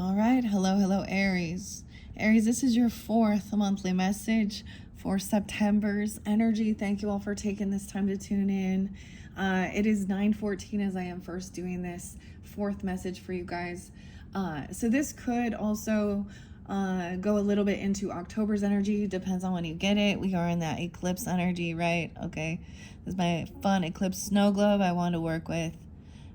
All right. Hello, Aries. Aries, this is your fourth monthly message for September's energy. Thank you all for taking this time to tune in. It is 9:14 as I am first doing this fourth message for you guys. So this could also go a little bit into October's energy. Depends on when you get it. We are in that eclipse energy, right? Okay. This is my fun eclipse snow globe I want to work with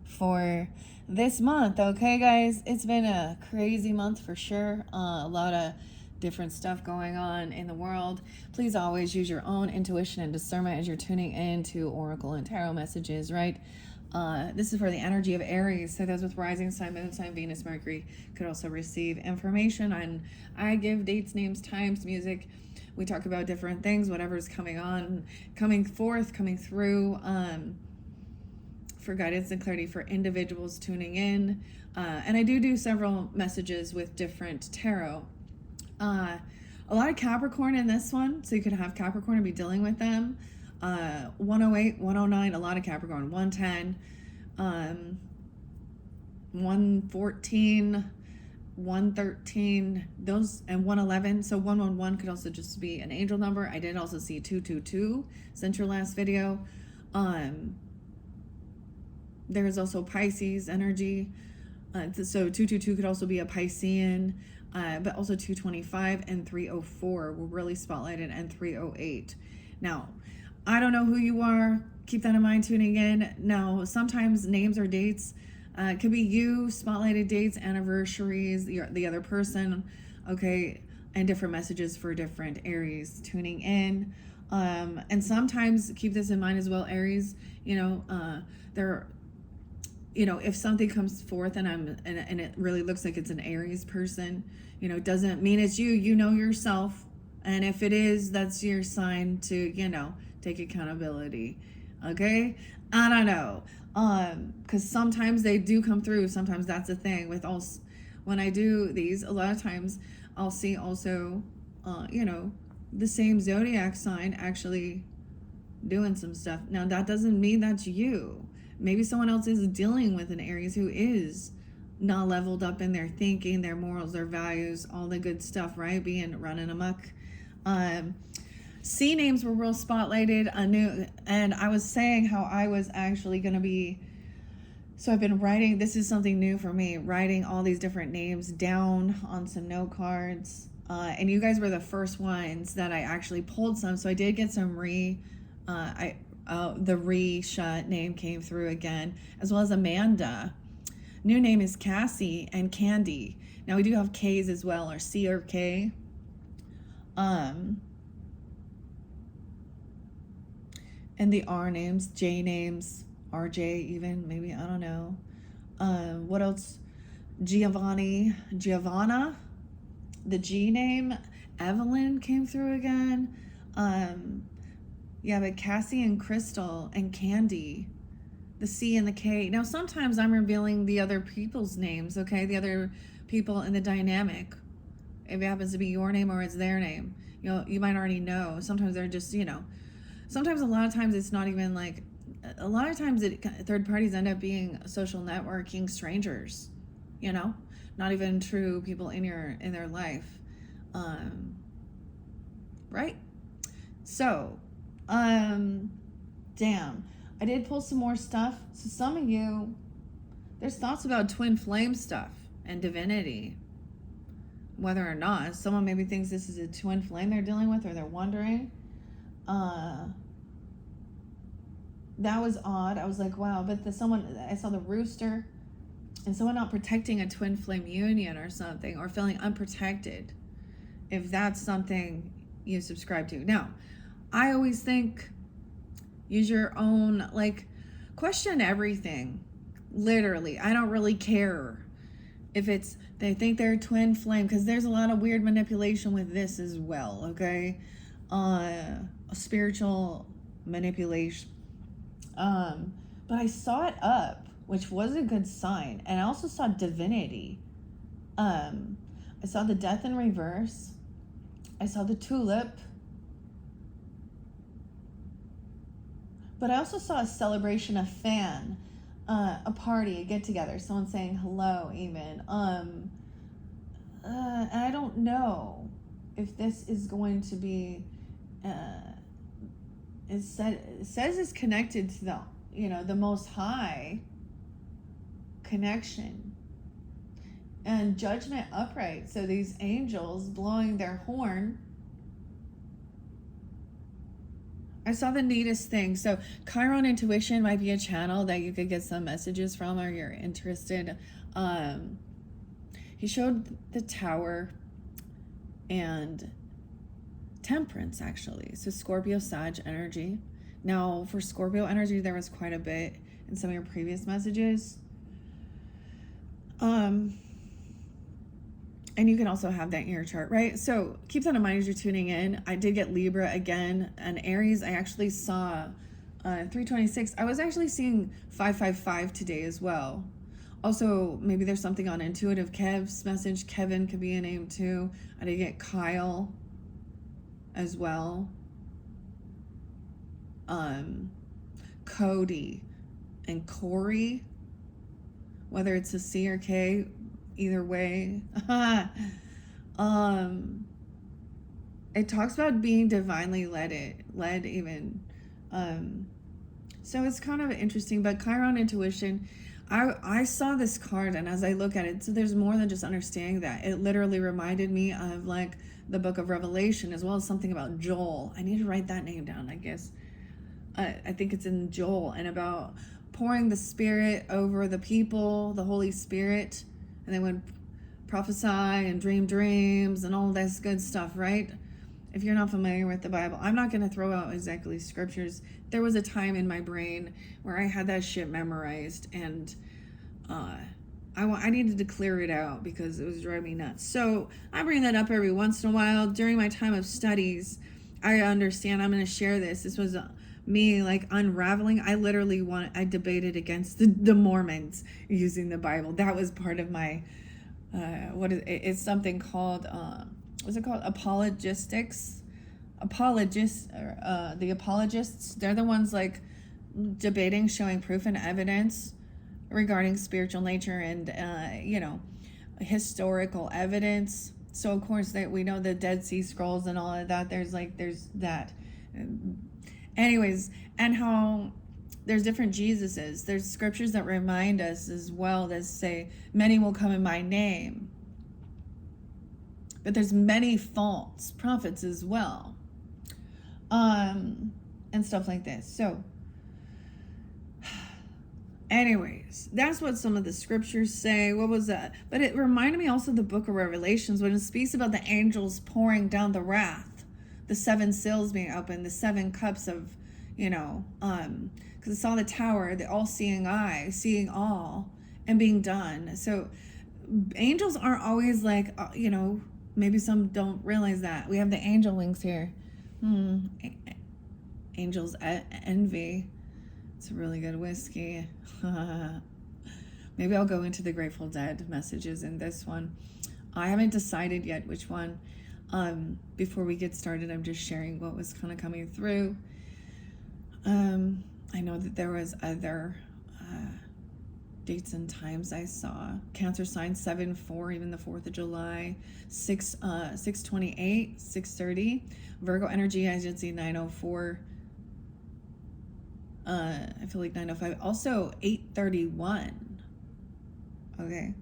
for this month. Okay, guys, it's been a crazy month for sure. A lot of different stuff going on in the world. Please always use your own intuition and discernment as you're tuning into oracle and tarot messages, right? This is for the energy of Aries. So those with rising sign, moon sign, Venus, Mercury could also receive information. And I give dates, names, times, music. We talk about different things, whatever's coming on, coming forth, coming through. For guidance and clarity for individuals tuning in. And I do several messages with different tarot. A lot of Capricorn in this one, so you could have Capricorn and be dealing with them. 108, 109, a lot of Capricorn. 110, 114, 113, those, and 111. So 111 could also just be an angel number. I did also see 222 since your last video. There's also Pisces energy. So 222 could also be a Piscean, but also 225 and 304 were really spotlighted, and 308. Now, I don't know who you are. Keep that in mind tuning in. Now, sometimes names or dates could be you, spotlighted dates, anniversaries, the other person, okay, and different messages for different Aries tuning in. And sometimes keep this in mind as well, Aries, if something comes forth and it really looks like it's an Aries person, doesn't mean it's you. You know yourself, and if it is, that's your sign to take accountability. Okay, I don't know, because sometimes they do come through. Sometimes that's the thing with all. When I do these, a lot of times I'll see also, the same zodiac sign actually doing some stuff. Now that doesn't mean that's you. Maybe someone else is dealing with an Aries who is not leveled up in their thinking, their morals, their values, all the good stuff, right? Running amok. C names were real spotlighted. And I was saying how I was actually going to be. So I've been writing. This is something new for me, writing all these different names down on some note cards. And you guys were the first ones that I actually pulled some. So I did get some the Risha name came through again, as well as Amanda. New name is Cassie and Candy. Now we do have K's as well, or C or K. And the R names, J names, RJ even, maybe, I don't know. What else? Giovanna. The G name, Evelyn came through again. Yeah, but Cassie and Crystal and Candy, the C and the K. Now, sometimes I'm revealing the other people's names, okay? The other people in the dynamic. If it happens to be your name or it's their name, you might already know. Sometimes they're just, sometimes a lot of times it's not even like, a lot of times third parties end up being social networking strangers, not even true people in their life. Right? So, damn, I did pull some more stuff. So some of you, there's thoughts about twin flame stuff and divinity, whether or not someone maybe thinks this is a twin flame they're dealing with, or they're wondering. That was odd. I was like, wow, but I saw the rooster, and someone not protecting a twin flame union or something, or feeling unprotected, if that's something you subscribe to. Now, I always think, use your own, question everything. Literally, I don't really care if they think they're twin flame, because there's a lot of weird manipulation with this as well, okay? Spiritual manipulation. But I saw it up, which was a good sign. And I also saw divinity. I saw the death in reverse. I saw the tulip. But I also saw a celebration, a fan, a party, a get together, someone saying hello even. I don't know if this is going to be, it says it's connected to the, the Most High connection. And judgment upright. So these angels blowing their horn. I saw the neatest thing. So Chiron intuition might be a channel that you could get some messages from, or you're interested. He showed the Tower and Temperance, actually. So Scorpio Sag energy. Now for Scorpio energy, there was quite a bit in some of your previous messages. And you can also have that in your chart, right? So keep that in mind as you're tuning in. I did get Libra again, and Aries. I actually saw 326. I was actually seeing 555 today as well. Also, maybe there's something on intuitive Kev's message. Kevin could be a name too. I did get Kyle as well. Cody and Corey, whether it's a C or K, either way. It talks about being divinely led even. So it's kind of interesting, but Chiron intuition, I saw this card, and as I look at it, so there's more than just understanding that. It literally reminded me of like the book of Revelation, as well as something about Joel. I need to write that name down, I guess. I think it's in Joel, and about pouring the Spirit over the people, the Holy Spirit, and they would prophesy and dream dreams and all this good stuff, right? If you're not familiar with the Bible, I'm not going to throw out exactly scriptures. There was a time in my brain where I had that shit memorized, and I needed to clear it out because it was driving me nuts. So I bring that up every once in a while during my time of studies. I understand. I'm going to share this. This was me like unraveling. I debated against the Mormons using the Bible. That was part of my it's something called what's it called, apologetics. The apologists, they're the ones like debating, showing proof and evidence regarding spiritual nature and historical evidence. So of course that we know the Dead Sea Scrolls and all of that. There's that. Anyways, and how there's different Jesuses. There's scriptures that remind us as well that say, many will come in my name. But there's many false prophets as well. And stuff like this. So, anyways, that's what some of the scriptures say. What was that? But it reminded me also of the book of Revelations when it speaks about the angels pouring down the wrath. The 7 seals being opened, the 7 cups of, because I saw the tower, the all-seeing eye, seeing all, and being done. So angels aren't always like, maybe some don't realize that. We have the angel wings here. Angels Envy. It's a really good whiskey. Maybe I'll go into the Grateful Dead messages in this one. I haven't decided yet which one. Before we get started, I'm just sharing what was kind of coming through. I know that there was other dates and times I saw. Cancer sign 7/4, even the 4th of July, 6/28, 6:30. Virgo energy, I did see 9:04. I feel like 9:05. Also 8:31. Okay.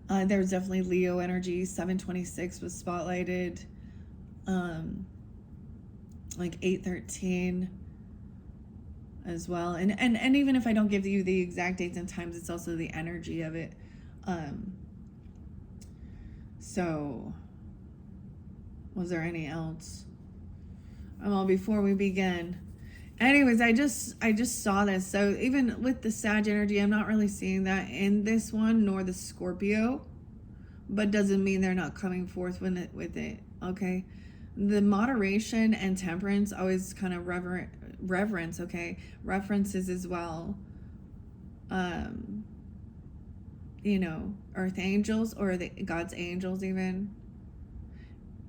There's definitely Leo energy. 7:26 was spotlighted. Like 8:13 as well. And even if I don't give you the exact dates and times, it's also the energy of it. So was there any else? Well, before we begin, anyways, I just saw this. So even with the Sag energy, I'm not really seeing that in this one, nor the Scorpio, but doesn't mean they're not coming forth with it. Okay. The moderation and temperance always kind of reverence, okay, references as well. Earth angels or God's angels even.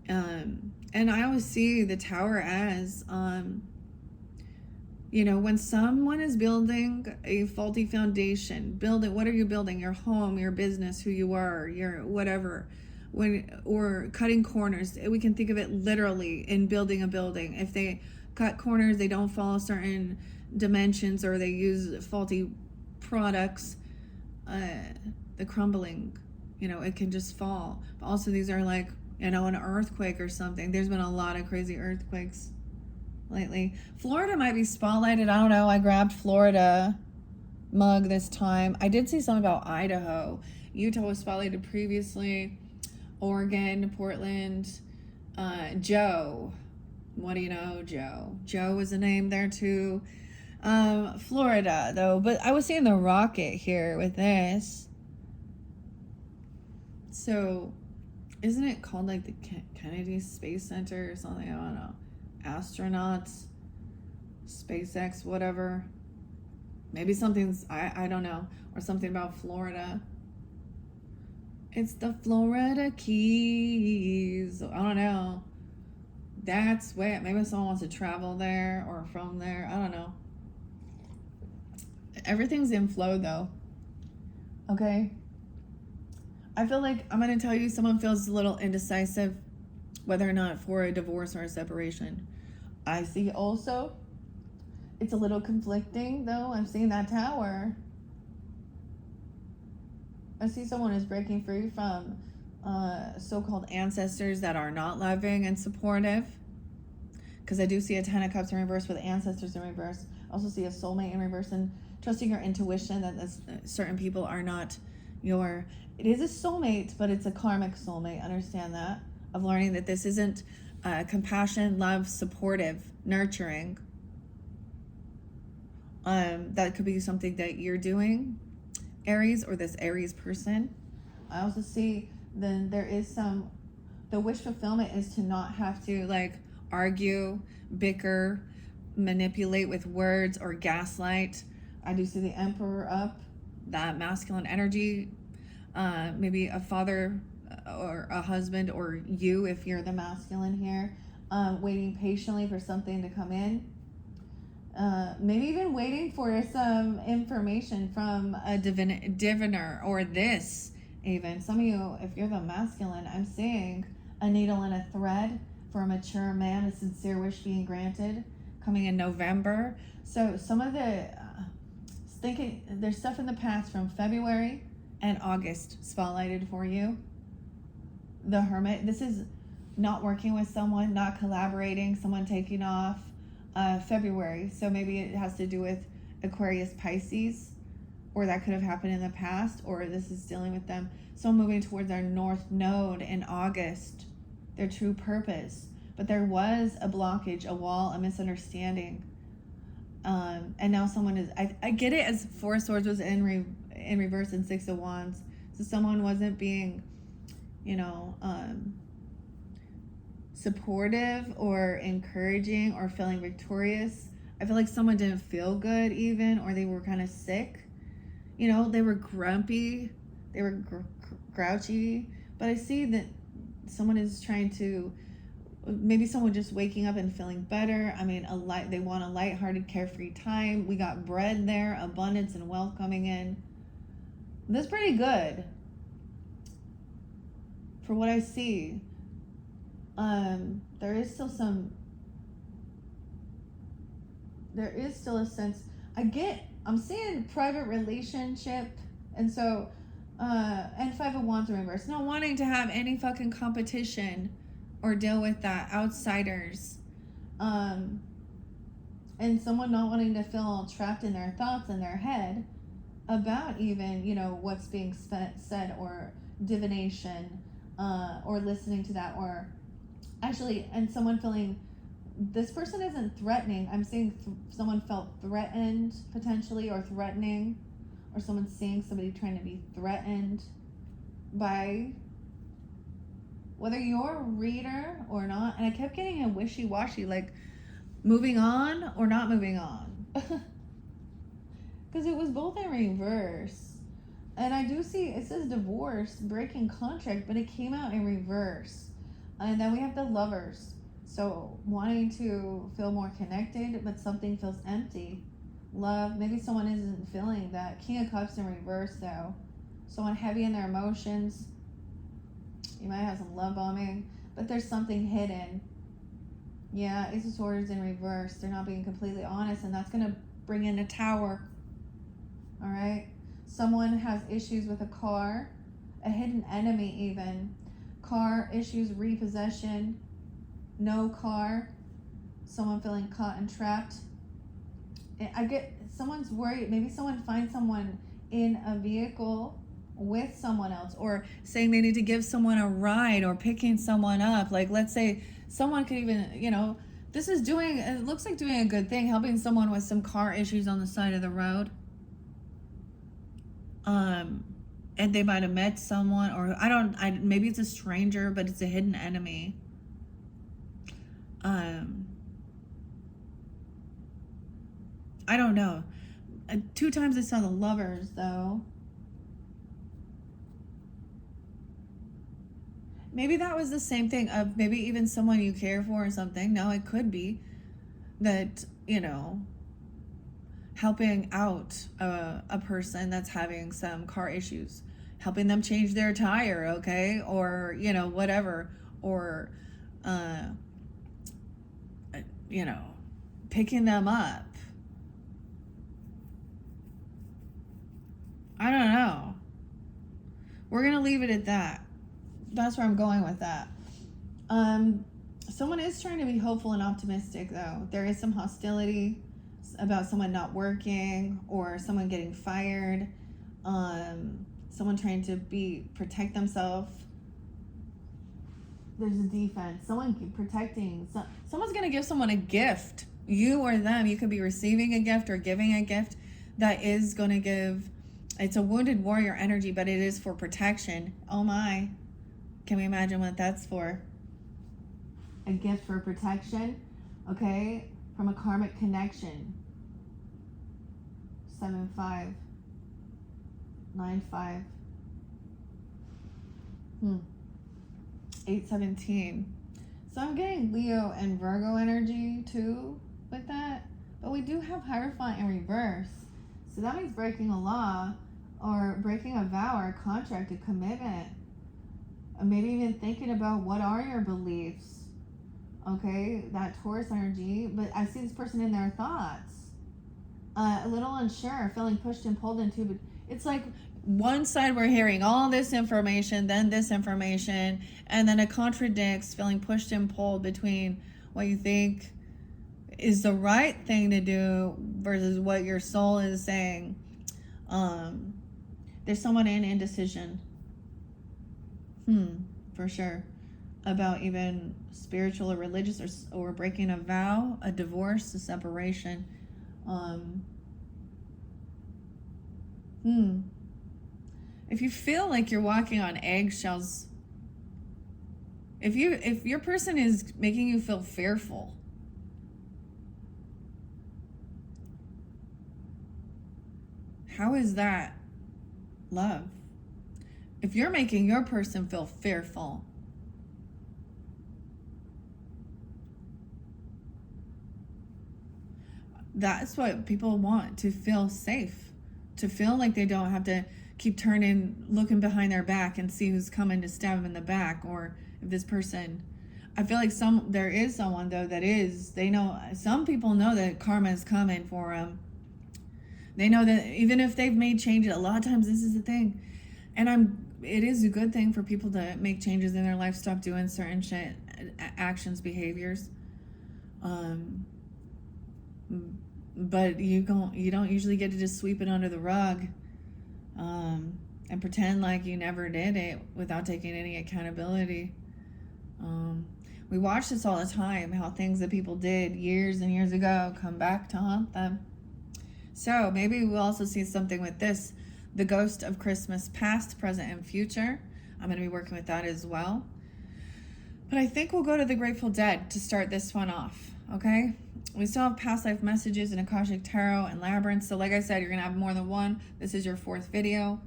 And I always see the Tower as, when someone is building a faulty foundation, what are you building? Your home, your business, who you are, your whatever or cutting corners. We can think of it literally in building a building. If they cut corners, they don't follow certain dimensions, or they use faulty products, the crumbling, it can just fall. But also these are like, an earthquake or something. There's been a lot of crazy earthquakes lately. Florida might be spotlighted. I don't know. I grabbed Florida mug this time. I did see something about Idaho. Utah was spotlighted previously. Oregon, Portland, Joe. What do you know, Joe? Joe was a name there too. Florida though, but I was seeing the rocket here with this. So, isn't it called like the Kennedy Space Center or something? I don't know. Astronauts, SpaceX, whatever. Maybe something's, I don't know, or something about Florida. It's the Florida Keys. I don't know. That's where, maybe someone wants to travel there or from there. I don't know. Everything's in flow though. Okay. I feel like I'm going to tell you someone feels a little indecisive whether or not for a divorce or a separation. I see also it's a little conflicting though. I'm seeing that Tower. I see someone is breaking free from so-called ancestors that are not loving and supportive. Because I do see a Ten of Cups in reverse with ancestors in reverse. I also see a soulmate in reverse, and trusting your intuition that certain people are not your... It is a soulmate, but it's a karmic soulmate. Understand that. Of learning that this isn't compassion, love, supportive, nurturing. That could be something that you're doing, Aries, or this Aries person. I also see then there is the wish fulfillment is to not have to like argue, bicker, manipulate with words, or gaslight. I do see the Emperor up, that masculine energy. Maybe a father or a husband, or you if you're the masculine here, waiting patiently for something to come in. Maybe even waiting for some information from a diviner, or this even. Some of you, if you're the masculine, I'm seeing a needle and a thread for a mature man, a sincere wish being granted, coming in November. So some of the thinking, there's stuff in the past from February and August spotlighted for you. The Hermit, this is not working with someone, not collaborating, someone taking off. February, so maybe it has to do with Aquarius, Pisces, or that could have happened in the past, or this is dealing with them. So moving towards our North Node in August, their true purpose. But there was a blockage, a wall, a misunderstanding. And now someone is, I get it as Four of Swords was in reverse and Six of Wands. So someone wasn't being, supportive or encouraging or feeling victorious. I feel like someone didn't feel good even, or they were kind of sick. They were grumpy, they were grouchy. But I see that someone is trying to, maybe someone just waking up and feeling better. I mean, they want a lighthearted, carefree time. We got bread there, abundance and wealth coming in. That's pretty good for what I see. There is still a sense, I'm seeing private relationship, and so, and Five of Wands in reverse, not wanting to have any fucking competition or deal with that, outsiders, and someone not wanting to feel all trapped in their thoughts in their head about even, what's being said, or divination, or listening to that, or actually, and someone feeling, this person isn't threatening. I'm seeing someone felt threatened potentially, or threatening, or someone's seeing somebody trying to be threatened by, whether you're a reader or not. And I kept getting a wishy-washy, like moving on or not moving on. Because it was both in reverse. And I do see, it says divorce, breaking contract, but it came out in reverse. And then we have the Lovers. So wanting to feel more connected, but something feels empty. Love, maybe someone isn't feeling that. King of Cups in reverse though. Someone heavy in their emotions. You might have some love bombing, but there's something hidden. Yeah, Ace of Swords in reverse. They're not being completely honest, and that's going to bring in a Tower. All right? Someone has issues with a car, a hidden enemy even. Car issues, repossession, no car, someone feeling caught and trapped. I get someone's worried. Maybe someone finds someone in a vehicle with someone else, or saying they need to give someone a ride, or picking someone up. Like, let's say someone could even, this is doing, it looks like doing a good thing, helping someone with some car issues on the side of the road. And they might have met someone, or maybe it's a stranger, but it's a hidden enemy. I don't know. 2 times I saw the Lovers, though. Maybe that was the same thing of maybe even someone you care for or something. No, it could be that, helping out a person that's having some car issues, helping them change their tire, okay? Or, whatever. Or, picking them up. I don't know. We're going to leave it at that. That's where I'm going with that. Someone is trying to be hopeful and optimistic, though. There is some hostility about someone not working, or someone getting fired. Someone trying to protect themselves. There's a defense. Someone protecting. Someone's going to give someone a gift. You or them. You could be receiving a gift or giving a gift that is going to give. It's a wounded warrior energy, but it is for protection. Oh my. Can we imagine what that's for? A gift for protection, okay? From a karmic connection. 7-5. 9-5. 8-17. So I'm getting Leo and Virgo energy too with that. But we do have Hierophant in reverse. So that means breaking a law, or breaking a vow or a contract, a commitment. Or maybe even thinking about what are your beliefs. Okay, that Taurus energy. But I see this person in their thoughts. A little unsure, feeling pushed and pulled into. But it's like one side we're hearing all this information, then this information, and then it contradicts, feeling pushed and pulled between what you think is the right thing to do versus what your soul is saying. There's someone in indecision. For sure. About even spiritual or religious, or breaking a vow, a divorce, a separation. If you feel like you're walking on eggshells, if your person is making you feel fearful, how is that love? If you're making your person feel fearful, that's what people want, to feel safe, to feel like they don't have to keep looking behind their back and see who's coming to stab them in the back, or if this person. I feel like there is someone, though, they know, some people know that karma is coming for them. They know that even if they've made changes, a lot of times this is the thing. And it is a good thing for people to make changes in their life, stop doing certain actions, behaviors. But you don't usually get to just sweep it under the rug, and pretend like you never did it without taking any accountability. We watch this all the time, how things that people did years and years ago come back to haunt them. So maybe we'll also see something with this, the ghost of Christmas past, present, and future. I'm going to be working with that as well. But I think we'll go to the Grateful Dead to start this one off, okay? We still have past life messages and Akashic Tarot and Labyrinth. So like I said, you're going to have more than one. This is your 4th video.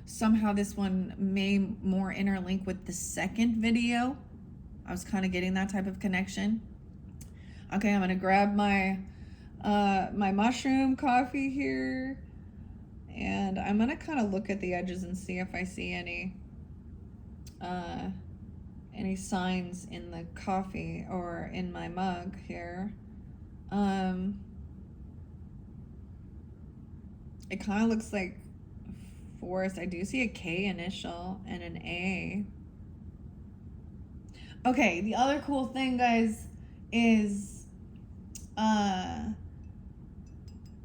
Somehow this one may more interlink with the 2nd video. I was kind of getting that type of connection. Okay, I'm going to grab my mushroom coffee here. And I'm going to kind of look at the edges and see if I see any any signs in the coffee or in my mug here. It kind of looks like forest. I do see a K initial and an A. Okay, the other cool thing, guys, is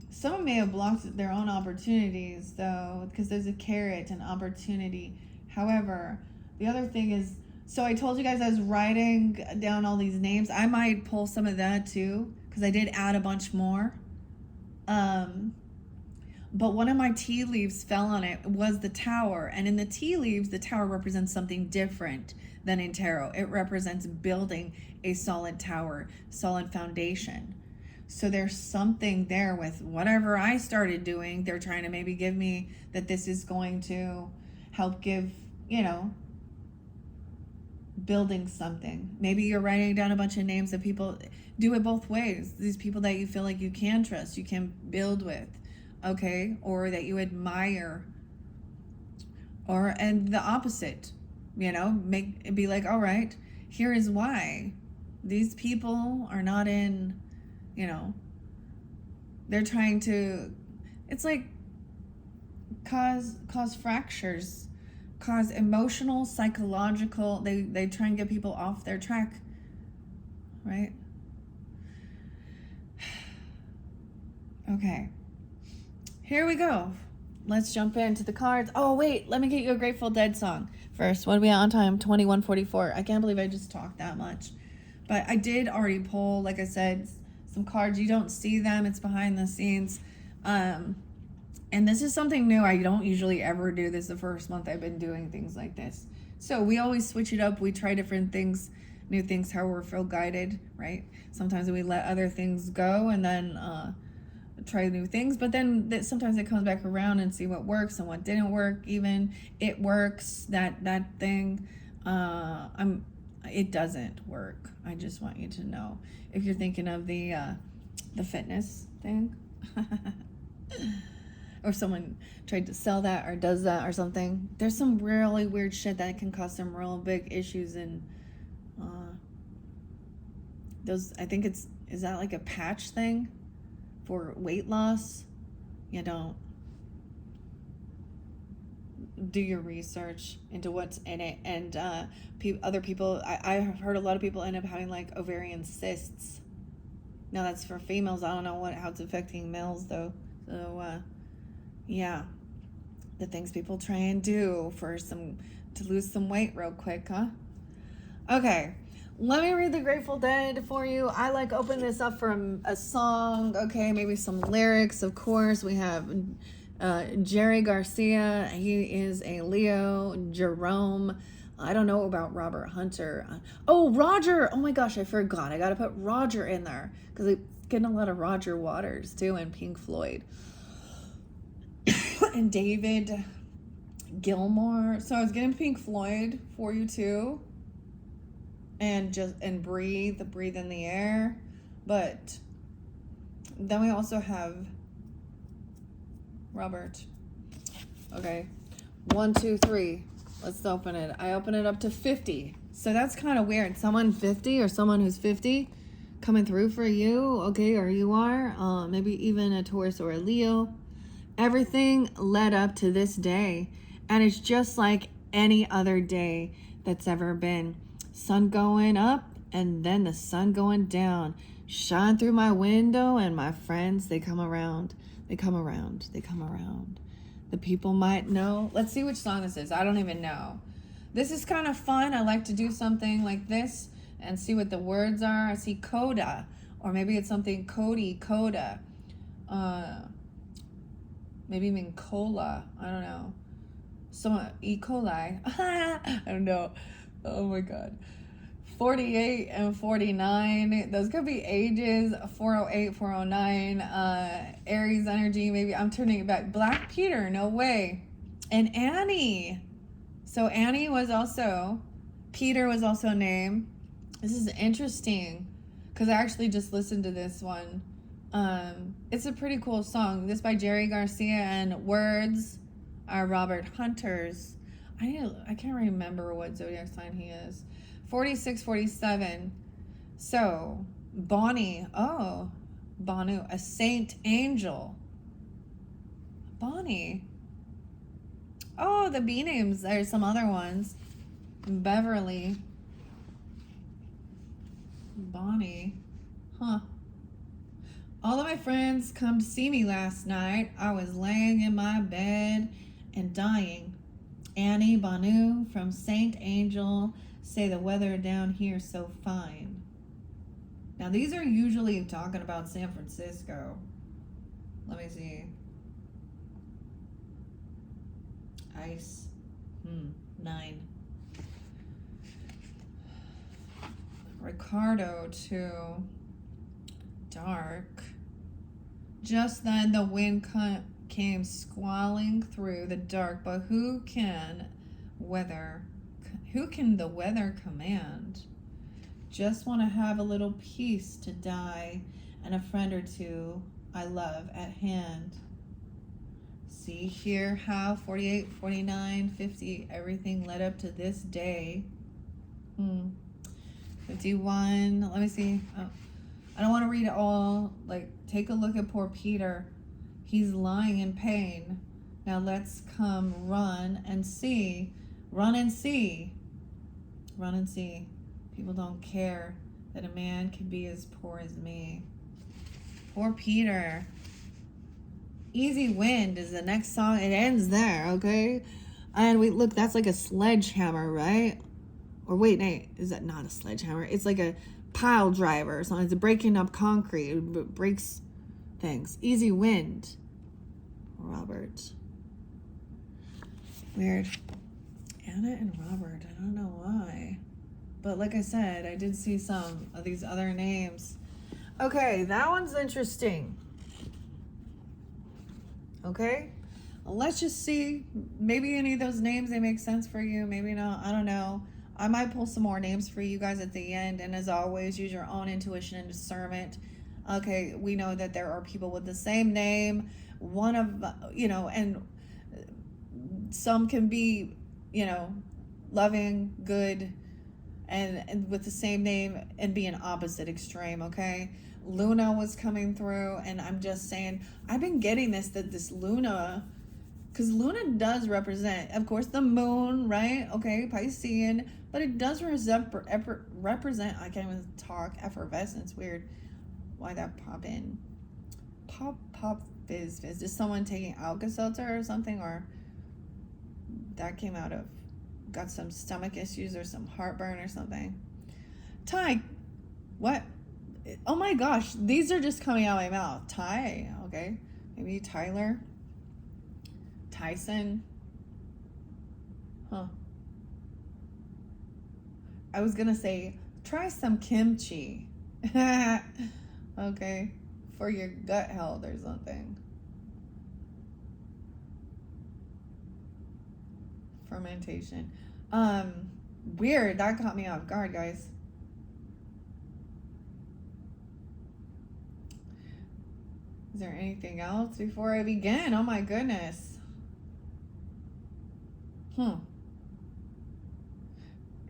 someone may have blocked their own opportunities, though, because there's a carrot and opportunity. However, the other thing is, so I told you guys I was writing down all these names. I might pull some of that, too, because I did add a bunch more. But one of my tea leaves fell on it was the tower. And in the tea leaves, the tower represents something different than in tarot. It represents building a solid tower, solid foundation. So there's something there with whatever I started doing. They're trying to maybe give me that this is going to help give, building something. Maybe you're writing down a bunch of names of people. Do it both ways. These people that you feel like you can trust, you can build with, okay? Or that you admire. And the opposite, be like, all right, here is why. These people are not in, they're trying to, it's like cause fractures, cause emotional, psychological, they try and get people off their track, right? Okay, here we go. Let's jump into the cards. Oh, wait, let me get you a Grateful Dead song first. What are we at on time? 21:44. I can't believe I just talked that much. But I did already pull, like I said, some cards. You don't see them. It's behind the scenes. And this is something new. I don't usually ever do this the first month I've been doing things like this. So we always switch it up. We try different things, new things, how we feel guided, right? Sometimes we let other things go and then try new things. But then sometimes it comes back around and see what works and what didn't work. Even it works, that thing. It doesn't work. I just want you to know. If you're thinking of the fitness thing, or someone tried to sell that or does that or something, there's some really weird shit that can cause some real big issues. And those, I think is that like a patch thing for weight loss? You don't do your research into what's in it. And other people, I have heard a lot of people end up having like ovarian cysts. Now that's for females. I don't know how it's affecting males though. So yeah, the things people try and do to lose some weight real quick, huh? Okay, let me read the Grateful Dead for you. I open this up from a song. Okay, maybe some lyrics. Of course, we have Jerry Garcia. He is a Leo. Jerome. I don't know about Robert Hunter. Roger. Oh my gosh, I forgot. I got to put Roger in there because I'm getting a lot of Roger Waters too, and Pink Floyd. And David Gilmour. So I was getting Pink Floyd for you too. And breathe in the air. But then we also have Robert. Okay, 1, 2, 3. Let's open it. I open it up to 50. So that's kind of weird. Someone 50 or someone who's 50 coming through for you. Okay, or you are. Maybe even a Taurus or a Leo. Everything led up to this day. And it's just like any other day that's ever been. Sun going up and then the sun going down. Shine through my window and my friends, they come around. They come around. They come around. The people might know. Let's see which song this is. I don't even know. This is kind of fun. I like to do something like this and see what the words are. I see Coda, or maybe it's something Cody, Coda. Maybe even Cola. I don't know. Someone, E. coli. I don't know. Oh my God. 48 and 49. Those could be ages. 408, 409. Aries energy. Maybe I'm turning it back. Black Peter. No way. And Annie. So Annie was also, Peter was also a name. This is interesting because I actually just listened to this one. It's a pretty cool song. This by Jerry Garcia, and words are Robert Hunter's. I can't remember what zodiac sign he is. 46, 47. So, Bonnie. Oh, Banu, a saint angel. Bonnie. Oh, the B names. There's some other ones. Beverly. Bonnie. Huh. All of my friends come to see me last night. I was laying in my bed and dying. Annie, Banu from Saint Angel say the weather down here so fine. Now these are usually talking about San Francisco. Let me see. Ice. 9. Ricardo too. Dark. Just then the wind came squalling through the dark, but who can the weather command? Just want to have a little peace to die and a friend or two I love at hand. See here how 48, 49, 50, everything led up to this day. 51, let me see. Oh, I don't want to read it all. Like, take a look at poor Peter. He's lying in pain. Now let's come run and see. Run and see. Run and see. People don't care that a man can be as poor as me. Poor Peter. Easy Wind is the next song. It ends there, okay? And we look, that's like a sledgehammer, right? Or wait, Nate, is that not a sledgehammer? It's like a pile driver or something. It's breaking up concrete. It breaks things. Easy Wind. Robert. Weird. Anna and Robert. I don't know why. But like I said, I did see some of these other names. Okay, that one's interesting. Okay? Let's just see. Maybe any of those names, they make sense for you. Maybe not. I don't know. I might pull some more names for you guys at the end. And as always, use your own intuition and discernment. Okay, we know that there are people with the same name. One of, and some can be, loving, good, and with the same name and be an opposite extreme, okay? Luna was coming through, and I'm just saying, I've been getting this Luna, because Luna does represent, of course, the moon, right? Okay, Piscean, but it does represent, I can't even talk, effervescence, weird. Why that pop in? Pop, fizz. Is someone taking Alka-Seltzer or something, or that came out of, got some stomach issues or some heartburn or something? Ty, what? Oh my gosh, these are just coming out of my mouth. Ty, okay. Maybe Tyler. Tyson. Huh. I was gonna say, try some kimchi. Okay. For your gut health or something. Fermentation. Weird. That caught me off guard, guys. Is there anything else before I begin? Oh my goodness.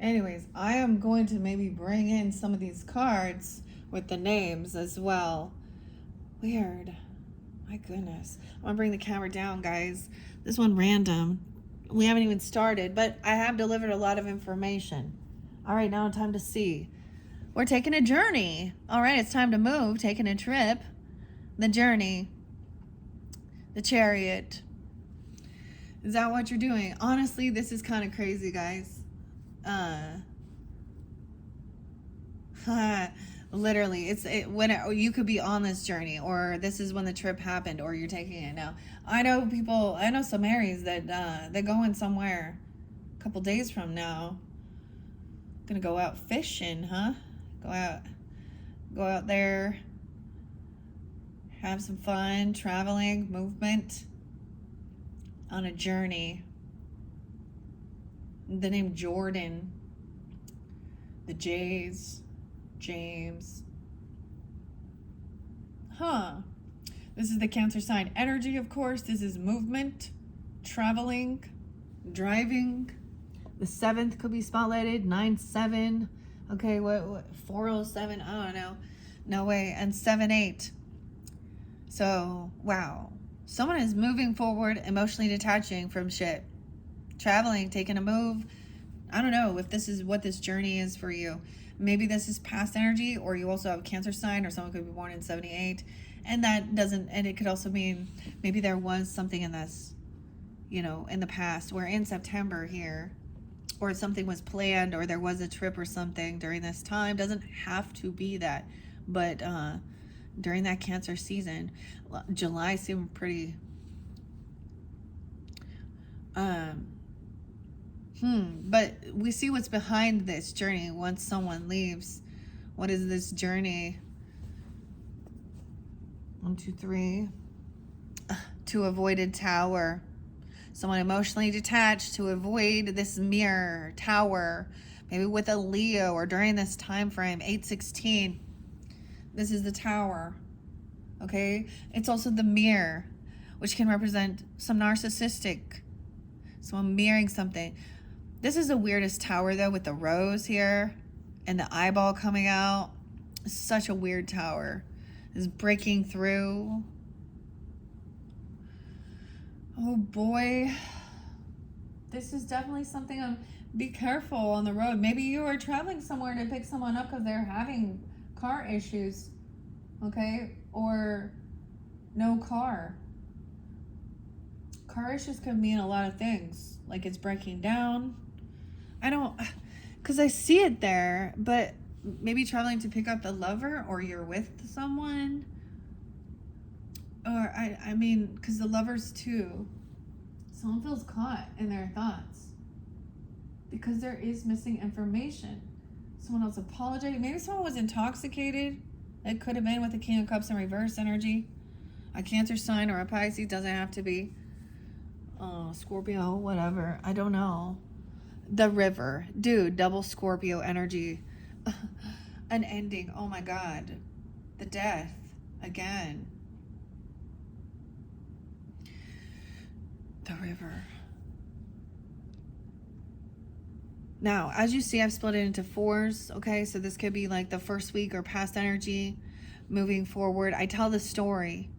Anyways, I am going to maybe bring in some of these cards with the names as well. Weird. My goodness. I'm going to bring the camera down, guys. This one random. We haven't even started, but I have delivered a lot of information. All right, now time to see. We're taking a journey. All right, it's time to move, taking a trip. The journey. The chariot. Is that what you're doing? Honestly, this is kind of crazy, guys. Literally, when you could be on this journey, or this is when the trip happened, or you're taking it now. I know some Aries that they're going somewhere a couple days from now. Gonna go out fishing, huh? Go out there, have some fun, traveling, movement, on a journey. The name Jordan, the J's, James. This is the Cancer sign energy, of course. This is movement, traveling, driving, The 7th could be spotlighted. 9-7. Okay, what 407? I don't know. No way. And 7-8. So, wow. Someone is moving forward, emotionally detaching from shit. Traveling, taking a move. I don't know if this is what this journey is for you. Maybe this is past energy, or you also have a Cancer sign, or someone could be born in 78. And that doesn't, and it could also mean maybe there was something in this, you know, in the past. We're in September here, or something was planned, or there was a trip or something during this time. Doesn't have to be that, but during that Cancer season, July seemed pretty but we see what's behind this journey once someone leaves. What is this journey? 1, 2, 3. To avoided tower. Someone emotionally detached to avoid this mirror tower. Maybe with a Leo, or during this time frame, 8-16. This is the tower. Okay? It's also the mirror, which can represent some narcissistic, someone mirroring something. This is the weirdest tower, though, with the rose here and the eyeball coming out. It's such a weird tower. It's breaking through. Oh, boy. This is definitely something. Be careful on the road. Maybe you are traveling somewhere to pick someone up because they're having car issues. Okay? Or no car. Car issues can mean a lot of things. Like it's breaking down. Because I see it there, but maybe traveling to pick up a lover, or you're with someone. Or, I mean, because the lovers too. Someone feels caught in their thoughts. Because there is missing information. Someone else apologized. Maybe someone was intoxicated. It could have been with the King of Cups in reverse energy. A Cancer sign or a Pisces, doesn't have to be. Scorpio, whatever. I don't know. The river. Dude, double Scorpio energy. An ending. Oh my God. The death. Again. The river. Now, as you see, I've split it into 4s. Okay, so this could be like the first week or past energy moving forward. I tell the story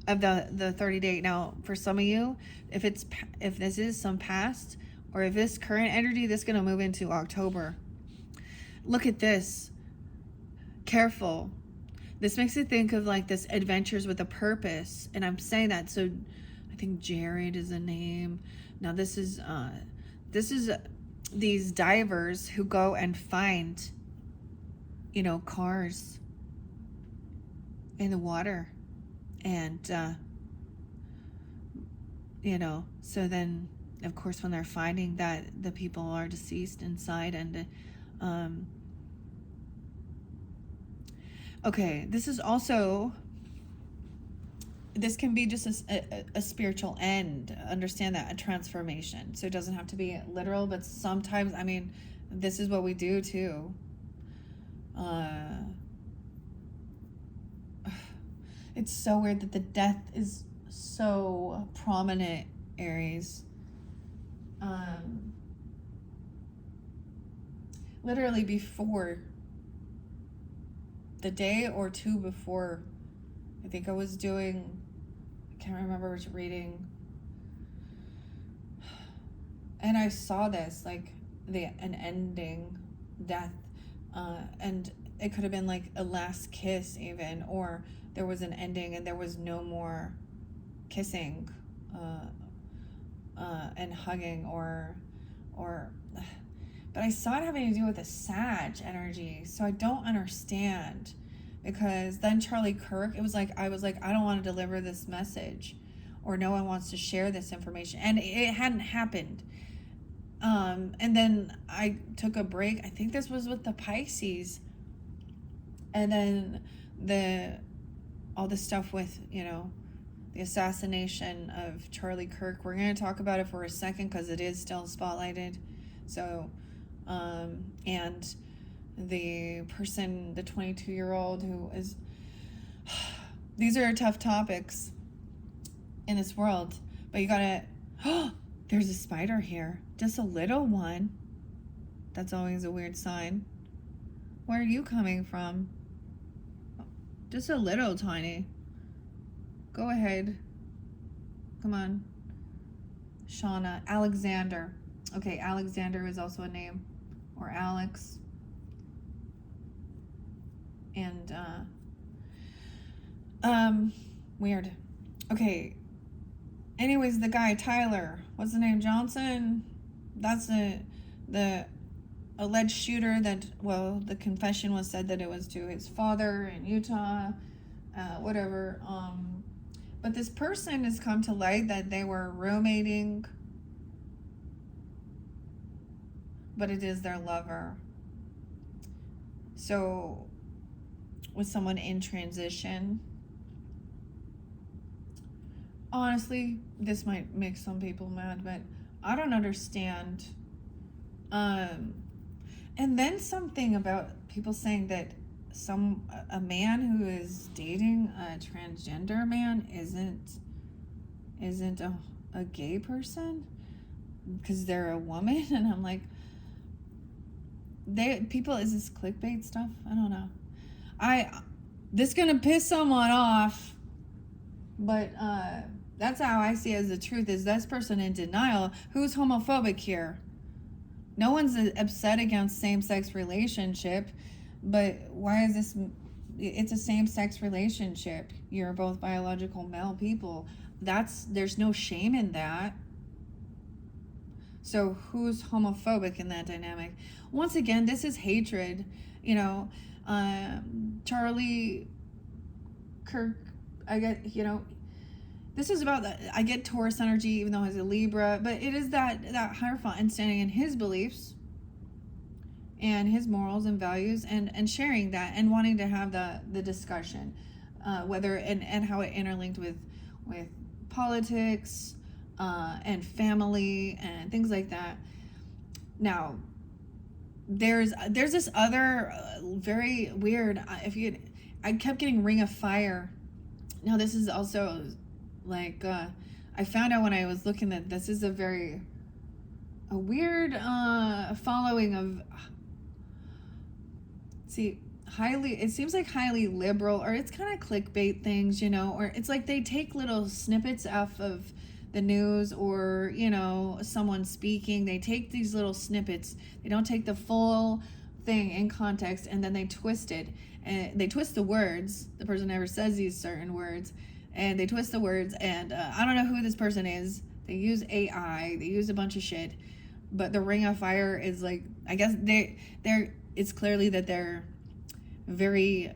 of the 30-day. Now, for some of you, if this is some past, or if this current energy, this is going to move into October. Look at this. Careful. This makes me think of like this adventures with a purpose. And I'm saying that, so I think Jared is a name. Now this is these divers who go and find, you know, cars in the water. And, you know, so then, of course, when they're finding that the people are deceased inside, and okay, this is also, this can be just a spiritual end. Understand that, a transformation. So it doesn't have to be literal, but sometimes, I mean, this is what we do too. It's so weird that the death is so prominent, Aries. Literally before the day or two before, I think I was doing, I can't remember which reading, and I saw this, like an ending, death, and it could have been like a last kiss even, or there was an ending and there was no more kissing and hugging, or but I saw it having to do with a Sag energy, so I don't understand. Because then Charlie Kirk, I was like, I don't want to deliver this message, or no one wants to share this information, and it hadn't happened. And then I took a break. I think this was with the Pisces, and then all the stuff with, you know, the assassination of Charlie Kirk. We're going to talk about it for a second because it is still spotlighted. So, and the person, the 22-year-old who is, these are tough topics in this world, but you gotta, There's a spider here. Just a little one. That's always a weird sign. Where are you coming from? Just a little tiny. Go ahead. Come on. Shauna. Alexander. Okay, Alexander is also a name. Or Alex. And, weird. Okay. Anyways, the guy, Tyler. What's the name? Johnson? That's the alleged shooter that, well, the confession was said that it was to his father in Utah. Whatever. But this person has come to light that they were roommating, but it is their lover. So, with someone in transition. Honestly, this might make some people mad, but I don't understand. And then something about people saying that a man who is dating a transgender man isn't a gay person because they're a woman. And I'm like, is this clickbait stuff? I don't know. This gonna piss someone off, but that's how I see it as the truth. Is this person in denial? Who's homophobic here? No one's upset against same-sex relationship, but why is this? It's a same-sex relationship. You're both biological male people. There's no shame in that. So who's homophobic in that dynamic? Once again, this is hatred. You know, Charlie Kirk, I get, this is about that. I get Taurus energy, even though he's a Libra, but it is that Hierophant and standing in his beliefs and his morals and values and sharing that and wanting to have the discussion, whether and how it interlinked with politics and family and things like that. Now, there's this other very weird. I kept getting Ring of Fire. Now this is also like I found out when I was looking that this is a weird following of. See, it seems like highly liberal, or it's kind of clickbait things, or it's like they take little snippets off of the news or, someone speaking. They take these little snippets. They don't take the full thing in context, and then they twist it. And they twist the words. The person never says these certain words. And they twist the words, and I don't know who this person is. They use AI. They use a bunch of shit. But the Ring of Fire is like, I guess it's clearly that they're very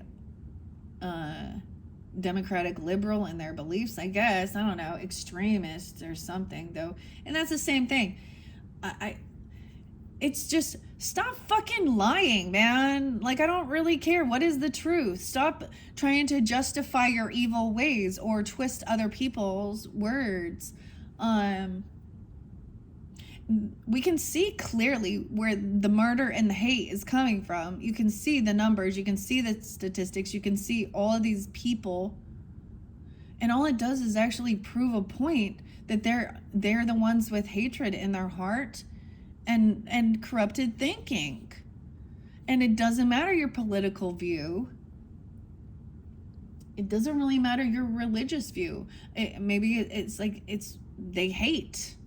democratic liberal in their beliefs, I guess. I don't know, extremists or something, though. And that's the same thing. It's just, stop fucking lying, man. Like, I don't really care. What is the truth? Stop trying to justify your evil ways or twist other people's words. We can see clearly where the murder and the hate is coming from. You can see the numbers. You can see the statistics. You can see all of these people. And all it does is actually prove a point that they're the ones with hatred in their heart and corrupted thinking. And it doesn't matter your political view. It doesn't really matter your religious view. They hate.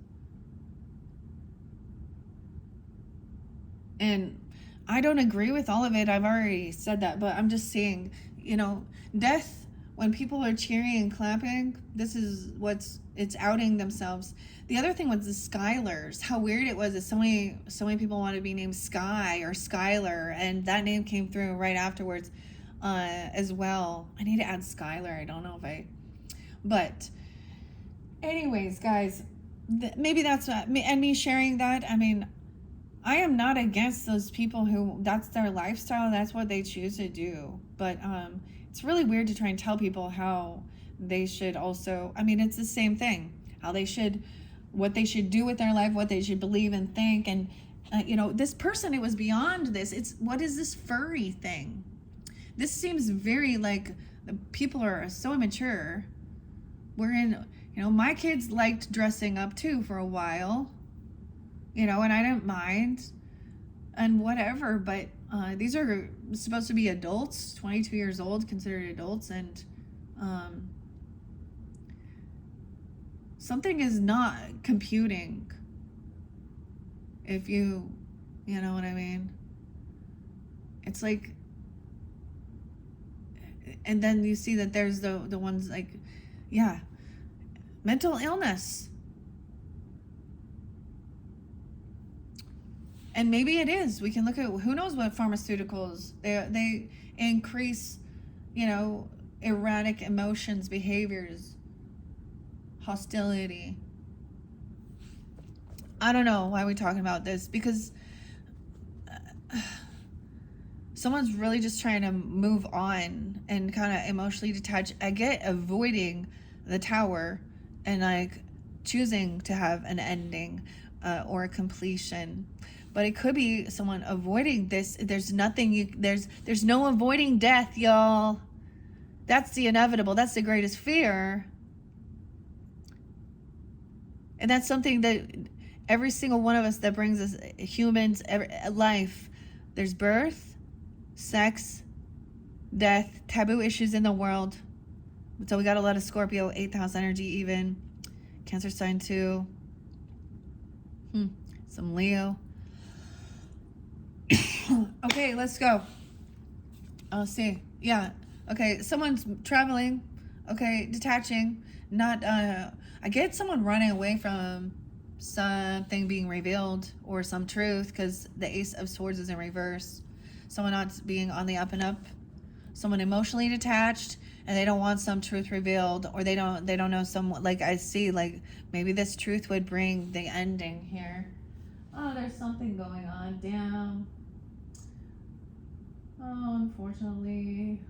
And I don't agree with all of it. I've already said that, but I'm just saying, death, when people are cheering and clapping, this is it's outing themselves. The other thing was the Skylers. How weird it was that so many people wanted to be named Sky or Skylar, and that name came through right afterwards as well. I need to add Skylar. I don't know but anyways, guys, maybe that's me sharing that. I mean, I am not against those people who that's their lifestyle. That's what they choose to do. But it's really weird to try and tell people how they should also, it's the same thing. What they should do with their life, what they should believe and think. And, this person, it was beyond this. What is this furry thing? This seems very like the people are so immature. We're in, You know, my kids liked dressing up too for a while, you know, and I didn't mind and whatever, but these are supposed to be adults, 22 years old, considered adults, and something is not computing, if you know what I mean. It's like, and then you see that there's the ones like, yeah, mental illness. And maybe it is. We can look at, who knows what pharmaceuticals, they increase, you know, erratic emotions, behaviors, hostility. I don't know why we're talking about this, because someone's really just trying to move on and kind of emotionally detach. I get avoiding the tower and like choosing to have an ending or a completion, but it could be someone avoiding this. There's nothing there's no avoiding death, y'all. That's the inevitable. That's the greatest fear. And that's something that every single one of us, that brings us humans, life, there's birth, sex, death, taboo issues in the world. So we got a lot of Scorpio, 8th house energy even. Cancer sign too. Some Leo. Okay, let's go. I'll see. Yeah. Okay, someone's traveling. Okay, detaching. Not, I get someone running away from something being revealed or some truth, because the Ace of Swords is in reverse. Someone not being on the up and up. Someone emotionally detached, and they don't want some truth revealed, or they don't know someone. Like, I see, like, maybe this truth would bring the ending here. Oh, there's something going on. Damn. Oh, unfortunately.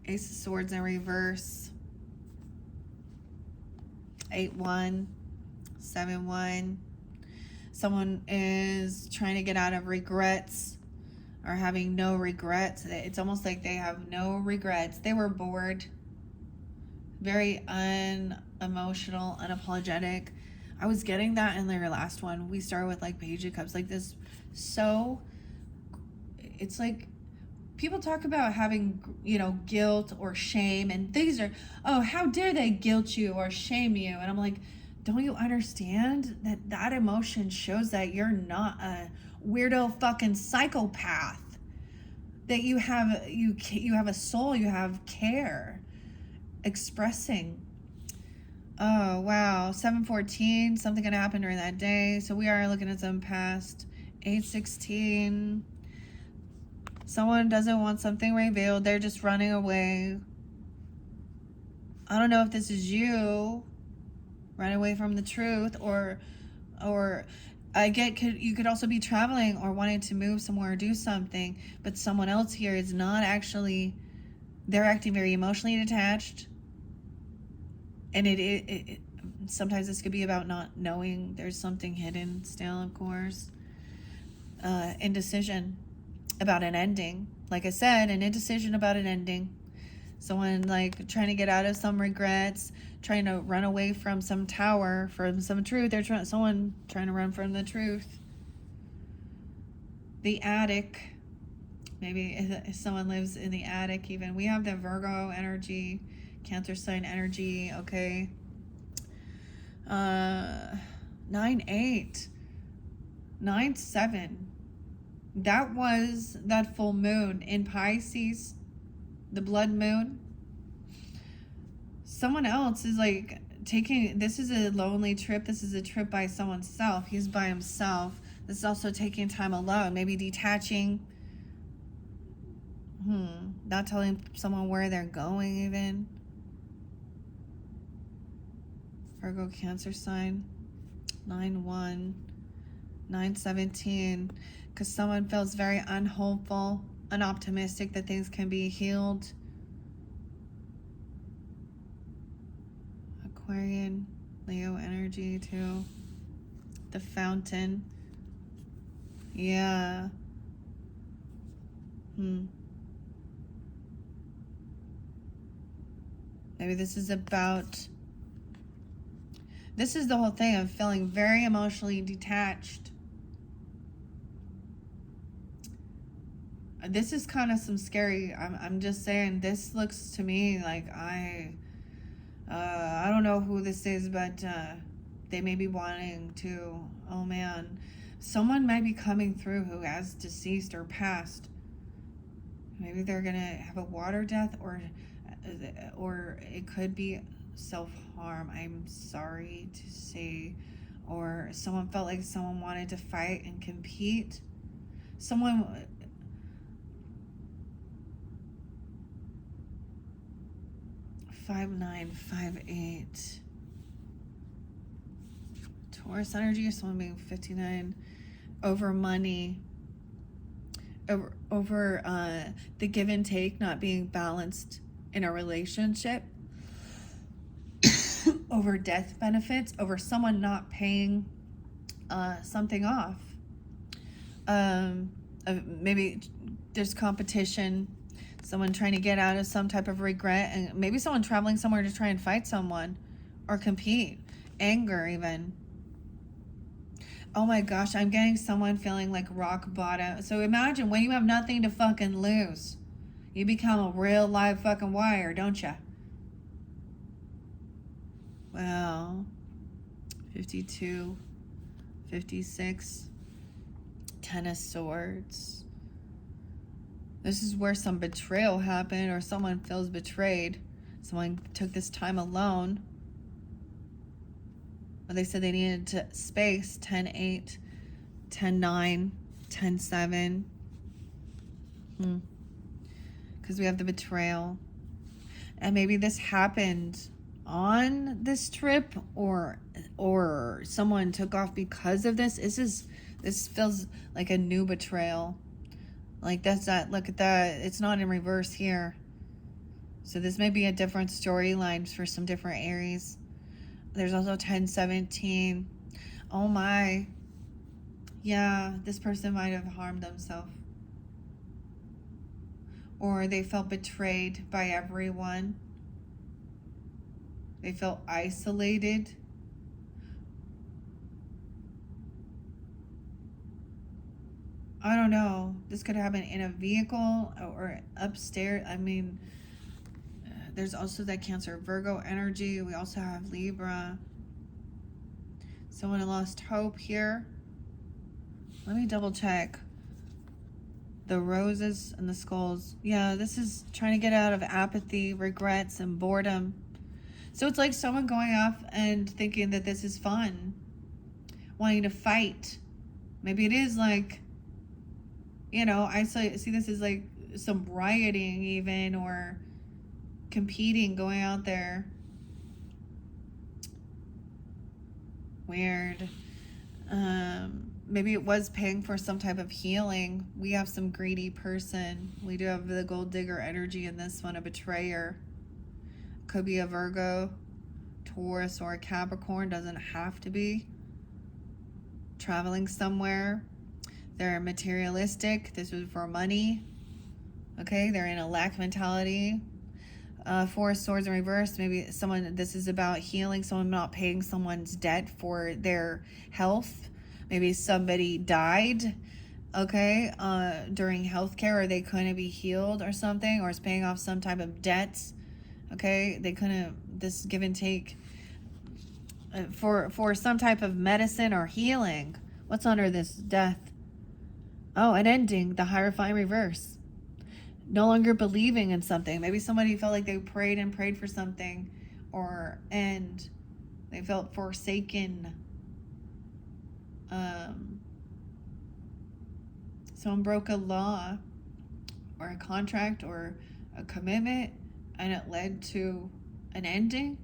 Ace of Swords in reverse. 8-1, 7-1. Someone is trying to get out of regrets, or having no regrets. It's almost like they have no regrets. They were bored. Very unemotional, unapologetic. I was getting that in their last one. We started with like Page of Cups, like this. So it's like, people talk about having, you know, guilt or shame, and these are, oh, how dare they guilt you or shame you? And I'm like, don't you understand that emotion shows that you're not a weirdo fucking psychopath? That you have a soul, you have care, expressing. Oh wow, 7-14. Something gonna happen during that day. So we are looking at some past. 8-16. Someone doesn't want something revealed. They're just running away. I don't know if this is you running away from the truth, or I get, you could also be traveling or wanting to move somewhere or do something, but someone else here is not actually, they're acting very emotionally detached. And it sometimes this could be about not knowing. There's something hidden still, of course. Indecision about an ending. Like I said, an indecision about an ending. Someone like trying to get out of some regrets, trying to run away from some tower, from some truth. Someone trying to run from the truth. The attic. Maybe if someone lives in the attic even. We have the Virgo energy, Cancer sign energy, okay. 9-8. 9-7. That was that full moon in Pisces, the blood moon. Someone else is like this is a lonely trip. This is a trip by someone's self. He's by himself. This is also taking time alone, maybe detaching. Not telling someone where they're going even. Virgo, Cancer sign. 9-1. 9-17. Because someone feels very unhopeful, unoptimistic that things can be healed. Aquarian, Leo energy too. The Fountain. Yeah. Maybe this is about, this is the whole thing of feeling very emotionally detached. This is kind of some scary, I'm just saying, this looks to me like I don't know who this is, but they may be wanting to, oh man, someone might be coming through who has deceased or passed. Maybe they're gonna have a water death, or it could be self-harm, I'm sorry to say, or someone felt like someone wanted to fight and compete. Someone, 5958. Taurus energy, someone being 59, over money, over the give and take not being balanced in a relationship, over death benefits, over someone not paying something off. Maybe there's competition, someone trying to get out of some type of regret, and maybe someone traveling somewhere to try and fight someone or compete. Anger even. Oh my gosh, I'm getting someone feeling like rock bottom. So imagine when you have nothing to fucking lose, you become a real live fucking wire, don't you? Well, 52, 56, 10 of Swords. This is where some betrayal happened, or someone feels betrayed. Someone took this time alone. But they said they needed to space. 10-8, 10-9, 10-7. Because we have the betrayal. And maybe this happened on this trip, or someone took off because of this. This feels like a new betrayal. Like that's that, look at that. It's not in reverse here. So this may be a different storyline for some different Aries. There's also 10-17. Oh my. Yeah, this person might have harmed themselves. Or they felt betrayed by everyone. They felt isolated. I don't know. This could happen in a vehicle or upstairs. I mean, there's also that Cancer Virgo energy. We also have Libra. Someone lost hope here. Let me double check. The roses and the skulls. Yeah, this is trying to get out of apathy, regrets, and boredom. So it's like someone going off and thinking that this is fun. Wanting to fight. Maybe it is like, you know, I see this as like some rioting even, or competing, going out there. Weird. Maybe it was paying for some type of healing. We have some greedy person. We do have the gold digger energy in this one, a betrayer. Could be a Virgo, Taurus, or a Capricorn. Doesn't have to be. Traveling somewhere. They're materialistic. This was for money. Okay, they're in a lack mentality. Four of Swords in reverse. Maybe someone, this is about healing. Someone not paying someone's debt for their health. Maybe somebody died, okay, during healthcare, or they couldn't be healed or something, or is paying off some type of debts. Okay, they couldn't, this give and take for some type of medicine or healing. What's under this death? Oh, an ending, the Hierophant reverse. No longer believing in something. Maybe somebody felt like they prayed and prayed for something, and they felt forsaken. Someone broke a law or a contract or a commitment, and it led to an ending.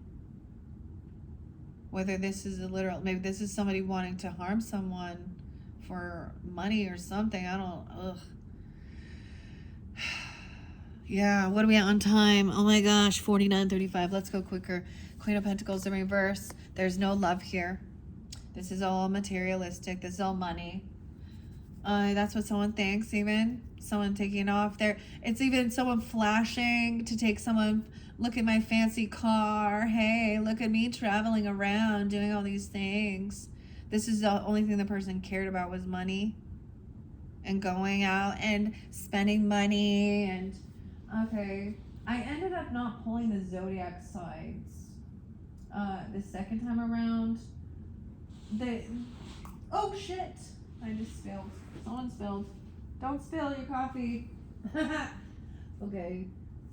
Whether this is a literal, maybe this is somebody wanting to harm someone for money or something. I don't, Yeah, what are we at on time? Oh my gosh, 49:35. Let's go quicker. Queen of Pentacles in reverse. There's no love here. This is all materialistic. This is all money. That's what someone thinks even. Someone taking off there. It's even someone flashing to take someone look at my fancy car. Hey, look at me traveling around doing all these things. This is the only thing the person cared about was money and going out and spending money. And okay, I ended up not pulling the zodiac signs the second time around. Oh shit, I just spilled. Someone spilled. Don't spill your coffee. Okay,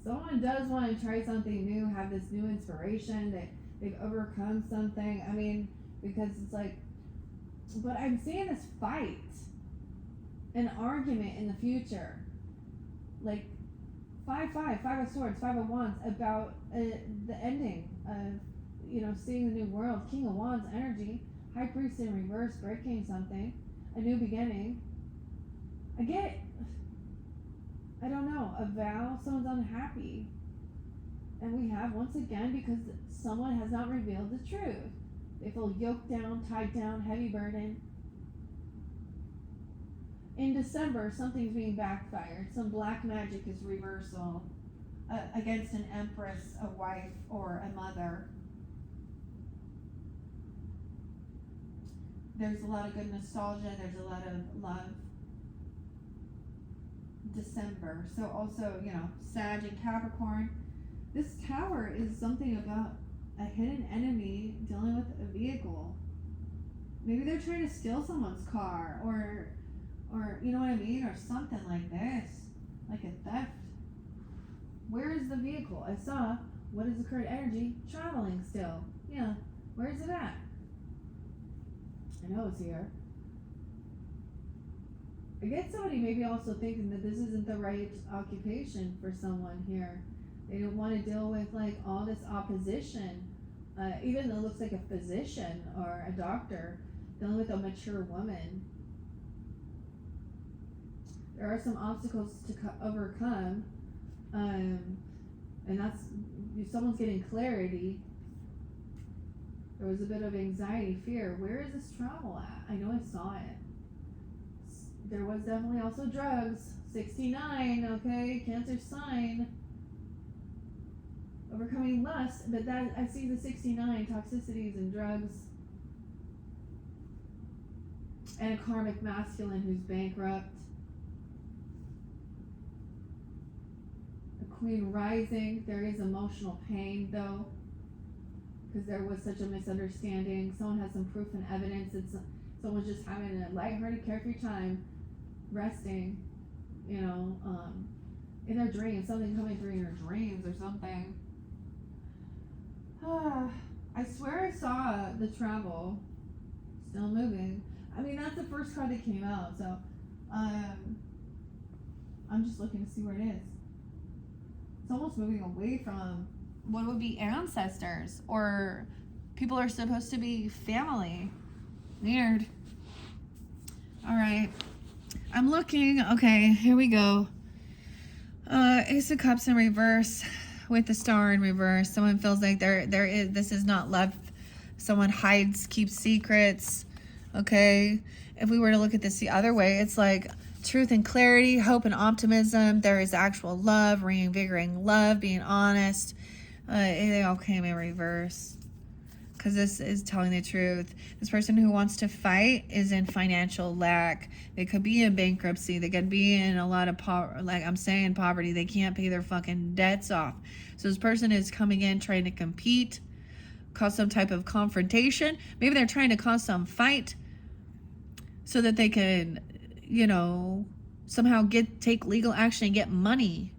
someone does want to try something new, have this new inspiration that they've overcome something. I mean, because it's like, but I'm seeing this fight, an argument in the future, like 5 of swords, 5 of wands, about the ending of, you know, seeing the new world. King of wands energy, high priest in reverse, breaking something, a new beginning. I get, I don't know, a vow, someone's unhappy. And we have, once again, because someone has not revealed the truth. They feel yoked down, tied down, heavy burden. In December, something's being backfired. Some black magic is reversal against an empress, a wife, or a mother. There's a lot of good nostalgia. There's a lot of love. December. So also, you know, Sag and Capricorn. This Tower is something about a hidden enemy dealing with a vehicle. Maybe they're trying to steal someone's car, or you know what I mean, or something like this, like a theft. Where is the vehicle? I saw, what is the current energy? Traveling still. Yeah. Where is it at? I know it's here. I get somebody maybe also thinking that this isn't the right occupation for someone here. They don't want to deal with like all this opposition. Even though it looks like a physician or a doctor dealing with a mature woman. There are some obstacles to overcome. And that's, if someone's getting clarity. There was a bit of anxiety, fear. Where is this travel at? I know I saw it. There was definitely also drugs. 69, okay, Cancer sign. Overcoming lust, but that I see the 69, toxicities and drugs. And a karmic masculine who's bankrupt. A queen rising. There is emotional pain though, because there was such a misunderstanding. Someone has some proof and evidence. Someone's just having a lighthearted, carefree time, resting, you know, in their dreams, something coming through in your dreams or something. I swear I saw the travel still moving. I mean, that's the first card that came out, so I'm just looking to see where it is. It's almost moving away from what would be ancestors, or people are supposed to be family. Weird. All right. I'm looking. Okay, here we go. Ace of Cups in reverse with the Star in reverse. Someone feels like this is not love. Someone hides, keeps secrets. Okay. If we were to look at this the other way, it's like truth and clarity, hope and optimism. There is actual love, reinvigorating love, being honest. They all came in reverse. Because this is telling the truth. This person who wants to fight is in financial lack. They could be in bankruptcy. They could be in a lot of poverty. They can't pay their fucking debts off. So this person is coming in trying to compete, cause some type of confrontation. Maybe they're trying to cause some fight so that they can, you know, somehow take legal action and get money.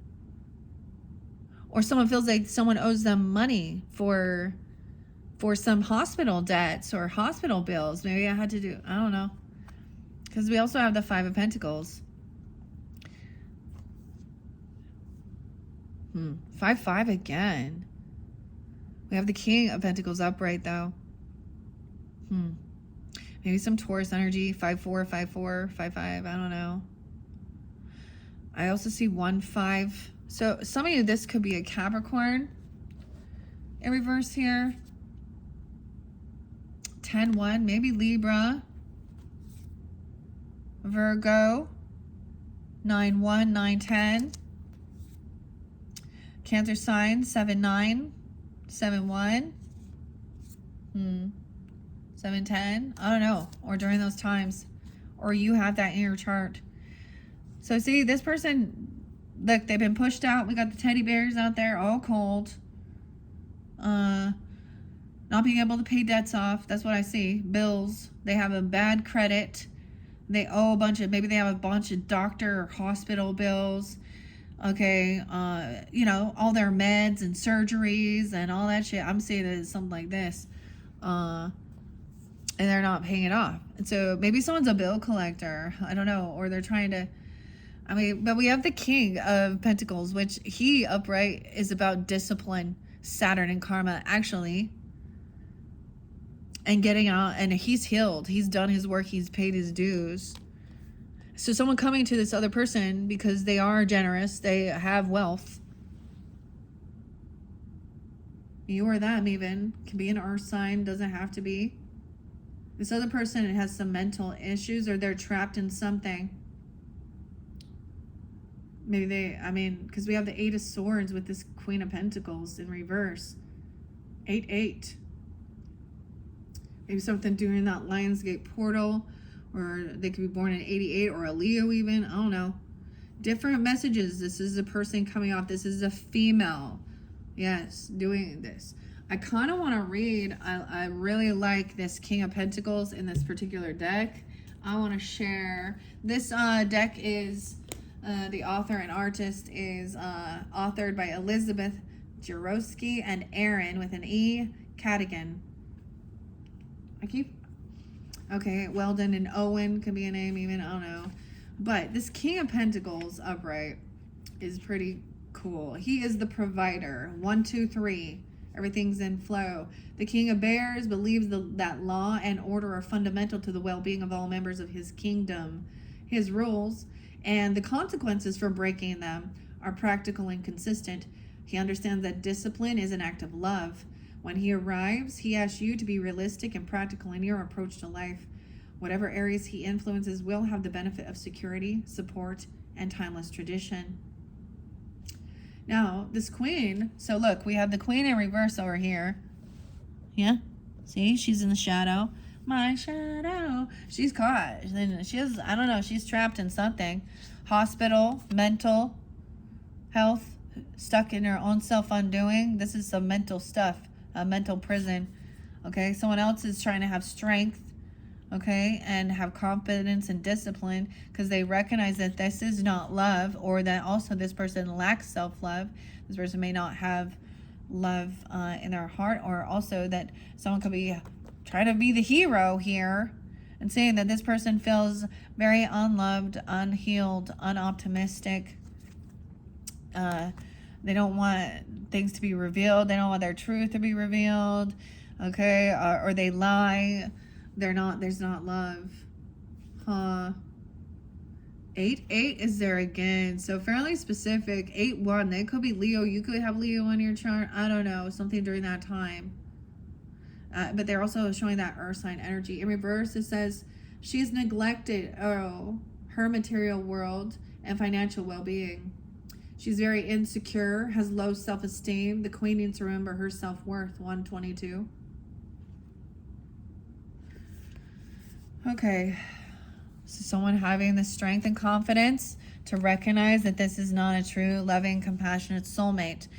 Or someone feels like someone owes them money for some hospital debts or hospital bills. Maybe I had to do, I don't know. Because we also have the 5 of Pentacles. 5-5 again. We have the King of Pentacles upright though. Maybe some Taurus energy. 5-4, 5-4, 5-5. I don't know. I also see 1-5. So some of you, this could be a Capricorn in reverse here. 10-1, maybe Libra, Virgo, 9-1, 9-10, Cancer sign, 7-9, 7-1, 7-10. I don't know. Or during those times. Or you have that in your chart. So see, this person, look, they've been pushed out. We got the teddy bears out there, all cold. Not being able to pay debts off. That's what I see. Bills. They have a bad credit. They owe a bunch of, maybe they have a bunch of doctor or hospital bills. Okay. You know, all their meds and surgeries and all that shit. I'm seeing it as something like this. And they're not paying it off. And so maybe someone's a bill collector. I don't know. Or they're trying to, I mean, but we have the King of Pentacles, which he upright is about discipline, Saturn and karma, actually. And getting out, and he's healed. He's done his work. He's paid his dues. So someone coming to this other person because they are generous, they have wealth. You or them even. Can be an earth sign, doesn't have to be. This other person has some mental issues or they're trapped in something. Maybe they, I mean, because we have the 8 of Swords with this Queen of Pentacles in reverse. 8-8. Maybe something during that Lionsgate portal, or they could be born in 88 or a Leo even. I don't know. Different messages. This is a person coming off. This is a female. Yes, doing this. I kind of want to read. I really like this King of Pentacles in this particular deck. I want to share. This deck is, the author and artist is authored by Elizabeth Jarowski and Aaron with an E. Cadigan. Okay, Weldon and Owen could be a name even, I don't know. But this King of Pentacles upright is pretty cool. He is the provider. 1, 2, 3. Everything's in flow. The King of Bears believes that law and order are fundamental to the well-being of all members of his kingdom. His rules and the consequences for breaking them are practical and consistent. He understands that discipline is an act of love. When he arrives, he asks you to be realistic and practical in your approach to life. Whatever areas he influences will have the benefit of security, support, and timeless tradition. Now, this queen, so look, we have the queen in reverse over here. Yeah? See? She's in the shadow. My shadow. She's caught. She's, I don't know, she's trapped in something. Hospital, mental health, stuck in her own self-undoing. This is some mental stuff. A mental prison. Okay, someone else is trying to have strength, okay, and have confidence and discipline because they recognize that this is not love, or that also this person lacks self-love. This person may not have love in their heart, or also that someone could be trying to be the hero here and saying that this person feels very unloved, unhealed, unoptimistic. They don't want things to be revealed. They don't want their truth to be revealed. Okay. Or they lie. There's not love. 8-8 is there again. So fairly specific. 8-1. They could be Leo. You could have Leo on your chart. I don't know. Something during that time. But they're also showing that earth sign energy. In reverse, it says she's neglected her material world and financial well-being. She's very insecure, has low self-esteem. The queen needs to remember her self-worth. 122. Okay. So someone having the strength and confidence to recognize that this is not a true, loving, compassionate soulmate.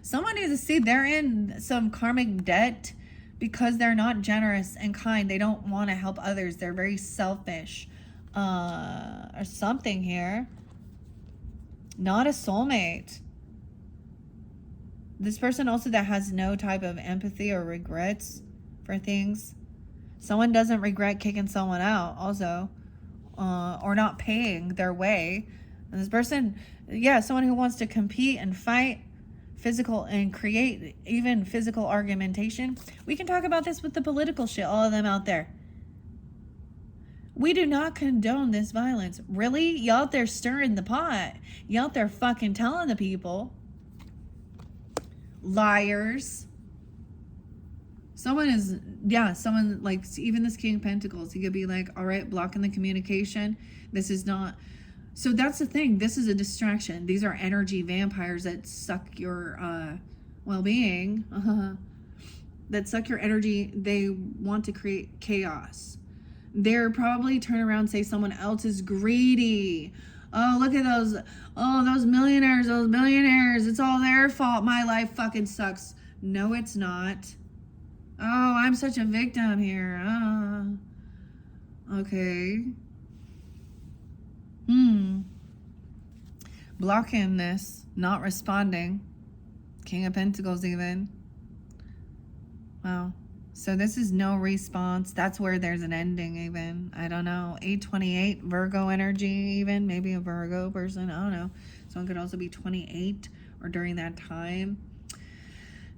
Someone needs to see they're in some karmic debt because they're not generous and kind. They don't want to help others. They're very selfish. Or something here. Not a soulmate. This person also that has no type of empathy or regrets for things. Someone doesn't regret kicking someone out also, or not paying their way. And this person, yeah, someone who wants to compete and fight physical and create even physical argumentation. We can talk about this with the political shit, all of them out there. We do not condone this violence. Really? You out there stirring the pot. You out there fucking telling the people. Liars. Someone like, even this King of Pentacles, he could be like, all right, blocking the communication. This is not So that's the thing. This is a distraction. These are energy vampires that suck your well-being, that suck your energy. They want to create chaos. They're probably turn around and say someone else is greedy. Oh, look at those. Oh, those millionaires, those billionaires. It's all their fault. My life fucking sucks. No, it's not. Oh, I'm such a victim here. Okay. Blocking this, not responding. King of Pentacles even. Wow. So this is no response. That's where there's an ending even. I don't know. 828, Virgo energy even. Maybe a Virgo person. I don't know. Someone could also be 28 or during that time.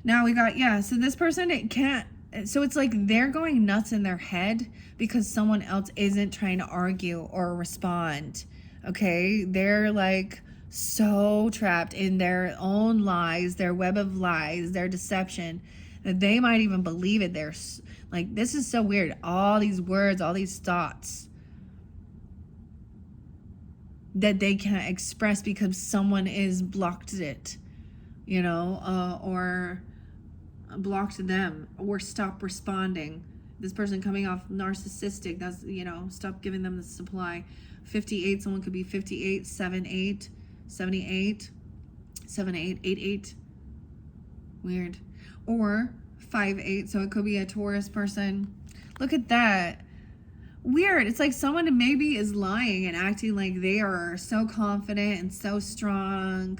Now we got, yeah, so this person, it can't, so it's like they're going nuts in their head because someone else isn't trying to argue or respond. Okay? They're like so trapped in their own lies, their web of lies, their deception, that they might even believe it. They're like, this is so weird. All these words, all these thoughts that they can't express because someone is blocked it, you know, or blocked them or stop responding. This person coming off narcissistic, that's, you know, stop giving them the supply. 58, someone could be 58, 78, 78, 78, 88. Weird. Or 5'8", so it could be a Taurus person. Look at that. Weird. It's like someone maybe is lying and acting like they are so confident and so strong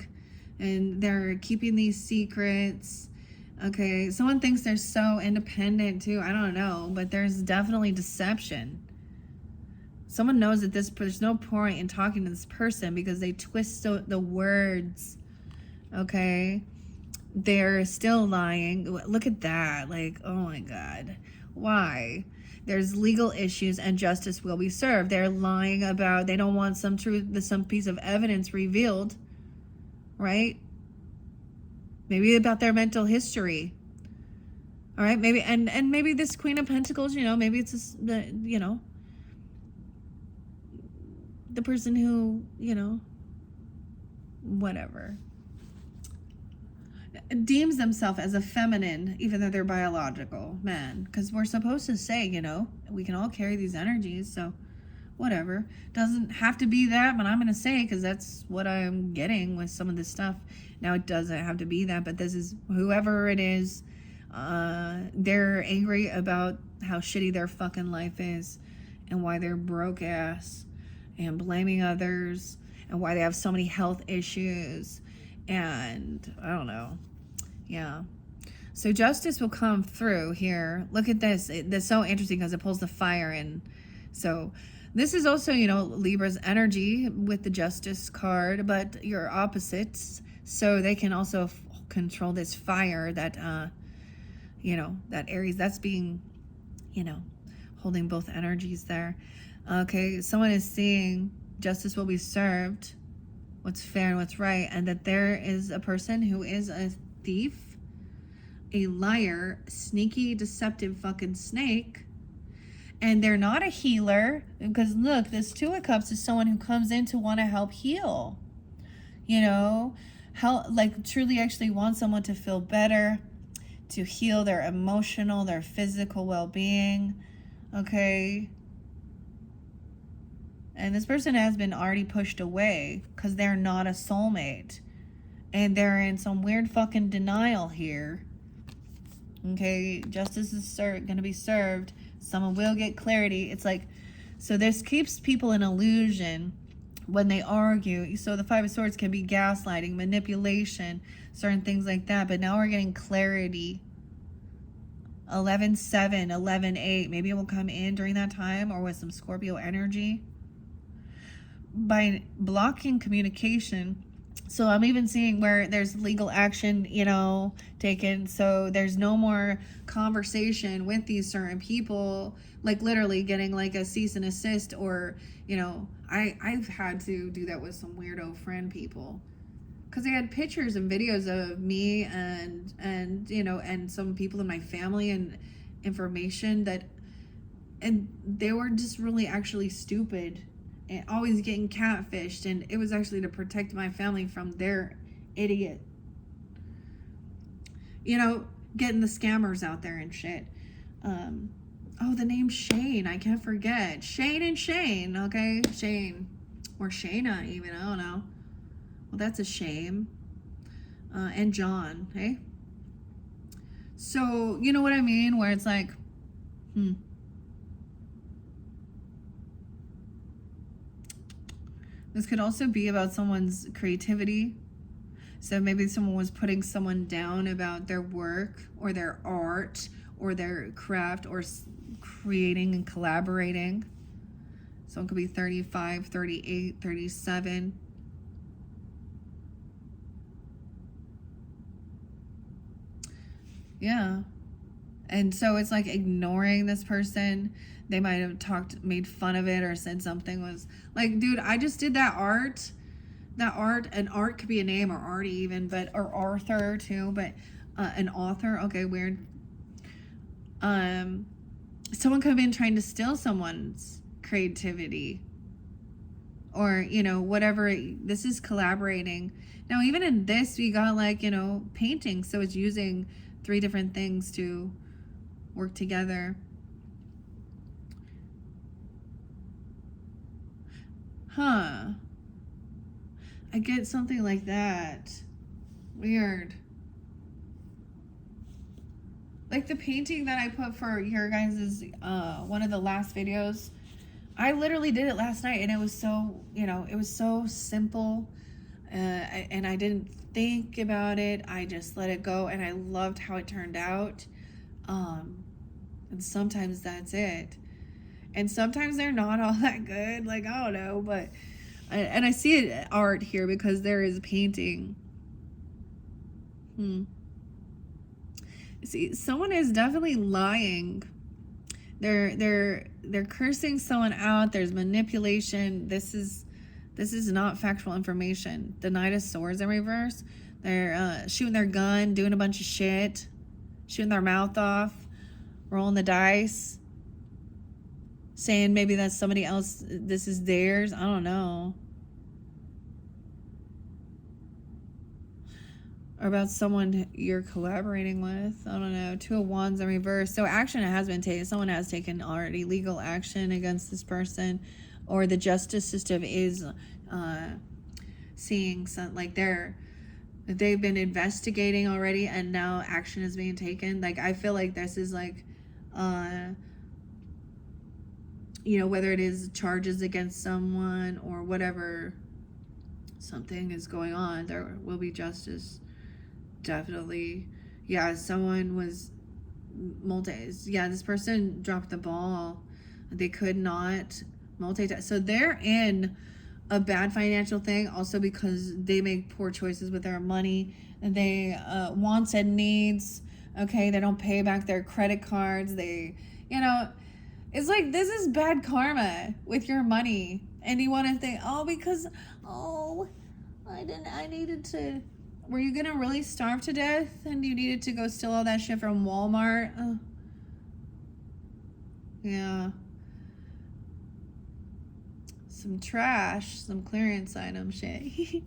and they're keeping these secrets. Okay, someone thinks they're so independent too. I don't know, but there's definitely deception. Someone knows that there's no point in talking to this person because they twist the words. Okay, they're still lying. Look at that. Like, oh my God. Why? There's legal issues and justice will be served. They're lying about, they don't want some truth, some piece of evidence revealed, right? Maybe about their mental history. All right, maybe, and maybe this Queen of Pentacles, you know, maybe it's just you know, the person who, you know, whatever, deems themselves as a feminine, even though they're biological man, because we're supposed to say, you know, we can all carry these energies, so whatever. Doesn't have to be that, but I'm going to say, because that's what I'm getting with some of this stuff. Now, it doesn't have to be that, but this is whoever it is. They're angry about how shitty their fucking life is and why they're broke ass and blaming others and why they have so many health issues. And I don't know. Yeah. So justice will come through here. Look at this. That's so interesting because it pulls the fire in. So this is also, you know, Libra's energy with the justice card, but your opposites. So they can also control this fire that, you know, that Aries, that's being, you know, holding both energies there. Okay, someone is seeing justice will be served, what's fair and what's right, and that there is a person who is a thief, a liar, sneaky, deceptive fucking snake, and they're not a healer, because look, this Two of Cups is someone who comes in to want to help heal, you know, help, like truly actually want someone to feel better, to heal their emotional, their physical well-being, okay? And this person has been already pushed away because they're not a soulmate. And they're in some weird fucking denial here. Okay, justice is going to be served. Someone will get clarity. It's like, so this keeps people in illusion when they argue. So the Five of Swords can be gaslighting, manipulation, certain things like that. But now we're getting clarity. 11-7, 11-8. Maybe it will come in during that time or with some Scorpio energy. By blocking communication, so I'm even seeing where there's legal action, you know, taken, so there's no more conversation with these certain people, like literally getting like a cease and assist, or, you know, I've had to do that with some weirdo friend people, because they had pictures and videos of me and you know, and some people in my family and information that, and they were just really actually stupid. and always getting catfished, and it was actually to protect my family from their idiot, getting the scammers out there and shit. Oh, the name Shane, I can't forget. Shane and Shane, okay? Shane. Or Shayna even, I don't know. Well, that's a shame. And John, hey? So, you know what I mean? Where it's like, This could also be about someone's creativity. So maybe someone was putting someone down about their work or their art or their craft or creating and collaborating. Someone could be 35, 38, 37. Yeah. And so it's like ignoring this person. They might have made fun of it or said something was like, dude, I just did that art. An art could be a name or Artie even, or Arthur too, but an author. Okay, weird. Someone could have been trying to steal someone's creativity or, whatever. This is collaborating. Now, even in this, we got painting. So it's using 3 different things to work together. Huh. I get something like that. Weird. Like the painting that I put for your guys' one of the last videos. I literally did it last night and it was so, it was so simple. And I didn't think about it. I just let it go and I loved how it turned out. And sometimes that's it. And sometimes they're not all that good. Like, I don't know, but and I see it art here because there is painting. See, someone is definitely lying. They're cursing someone out. There's manipulation. This is not factual information. The Knight of Swords in reverse. They're shooting their gun, doing a bunch of shit, shooting their mouth off, rolling the dice, saying maybe that's somebody else. This is theirs. I don't know. Or about someone you're collaborating with. I don't know. 2 of Wands in reverse. So action has been taken. Someone has taken already legal action against this person. Or the justice system is seeing some, like they've been investigating already and now action is being taken. Like, I feel like this is like, whether it is charges against someone or whatever, something is going on. There will be justice. Definitely. Yeah, someone was this person dropped the ball. They could not multitask. So they're in a bad financial thing also because they make poor choices with their money. They wants and needs. Okay, they don't pay back their credit cards. They, it's like this is bad karma with your money. And you want to think, I needed to. Were you gonna really starve to death and you needed to go steal all that shit from Walmart? Yeah. Some trash, some clearance item shit.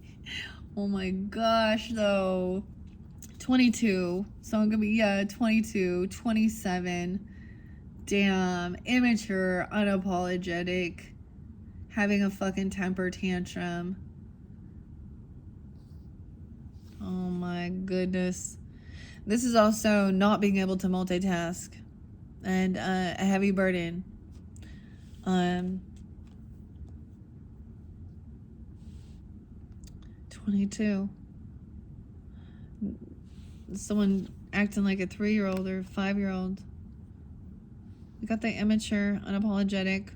Oh my gosh, though. 22. So I'm gonna be, 22, 27. Damn. Immature, unapologetic. Having a fucking temper tantrum. Oh my goodness. This is also not being able to multitask. And a heavy burden. 22. Someone acting like a 3-year-old or 5-year-old. We got the immature, unapologetic.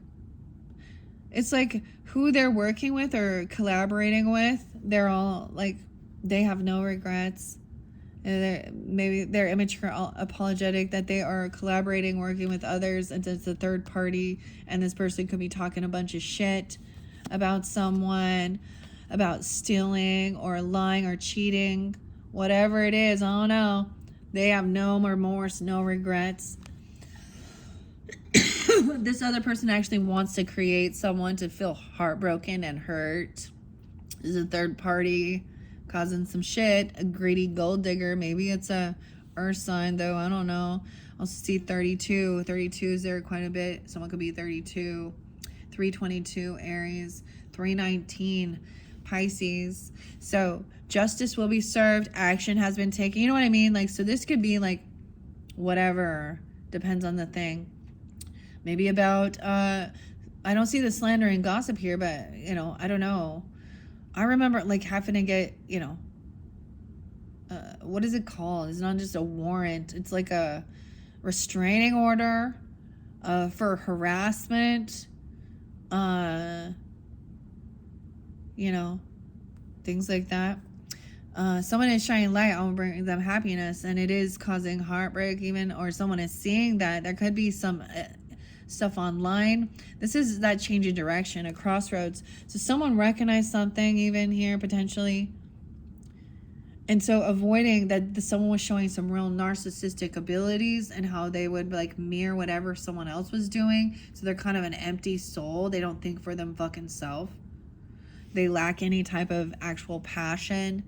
It's like who they're working with or collaborating with, they're all like, they have no regrets. Maybe they're immature, apologetic, that they are collaborating, working with others, and it's a third party, and this person could be talking a bunch of shit about someone, about stealing or lying or cheating, whatever it is, I don't know. They have no remorse, no regrets. This other person actually wants to create someone to feel heartbroken and hurt. This is a third party causing some shit. A greedy gold digger. Maybe it's a earth sign, though. I don't know. I also see 32. 32 is there quite a bit. Someone could be 32. 322, Aries. 319, Pisces. So justice will be served. Action has been taken. You know what I mean? Like, so this could be like whatever. Depends on the thing. Maybe about, I don't see the slander and gossip here, but, you know, I don't know. I remember, like, having to get, you know, what is it called? It's not just a warrant. It's like a restraining order for harassment. You know, things like that. Someone is shining light on bringing them happiness, and it is causing heartbreak even, or someone is seeing that. There could be some stuff online. This is that change in direction, a crossroads. So someone recognized something even here potentially. And so avoiding that, someone was showing some real narcissistic abilities and how they would like mirror whatever someone else was doing. So they're kind of an empty soul. They don't think for them fucking self. They lack any type of actual passion,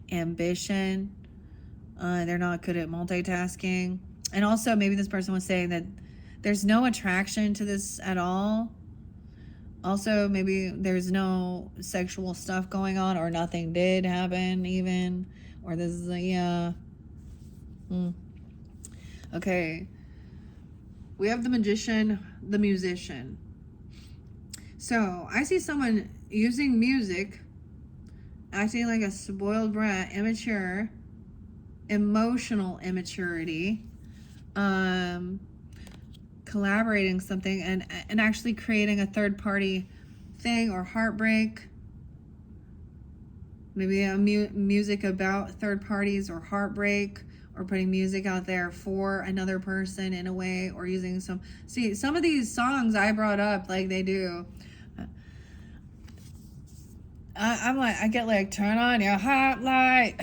ambition. They're not good at multitasking. And also maybe this person was saying that there's no attraction to this at all. Also, maybe there's no sexual stuff going on, or nothing did happen even. Or this is Okay. We have the magician, the musician. So I see someone using music, acting like a spoiled brat, immature, emotional immaturity, collaborating something and actually creating a third party thing or heartbreak. Maybe a music about third parties or heartbreak, or putting music out there for another person in a way, or using some of these songs I brought up, like they do. I'm like, I get like, turn on your hot light.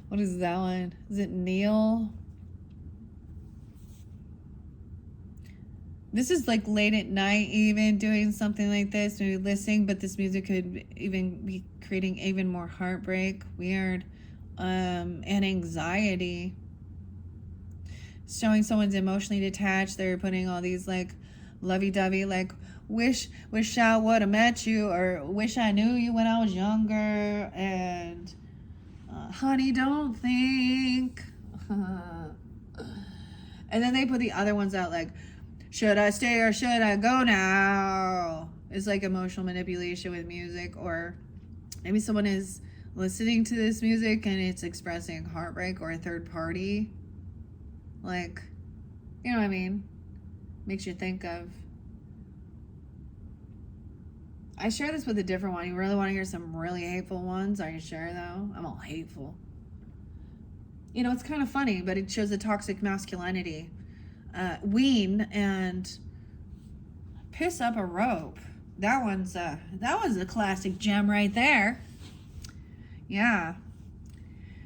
What is that one? Is it Neil? This is like late at night even doing something like this, maybe listening, but this music could even be creating even more heartbreak. Weird. And anxiety. Showing someone's emotionally detached. They're putting all these like lovey-dovey, like wish I would have met you, or wish I knew you when I was younger, and honey, don't think. And then they put the other ones out like, should I stay or should I go now? It's like emotional manipulation with music. Or maybe someone is listening to this music and it's expressing heartbreak, or a third party. Like, you know what I mean? Makes you think of. I share this with a different one. You really want to hear some really hateful ones? Are you sure though? I'm all hateful. You know, it's kind of funny, but it shows the toxic masculinity. Wean and piss up a rope. That was a classic gem right there. Yeah.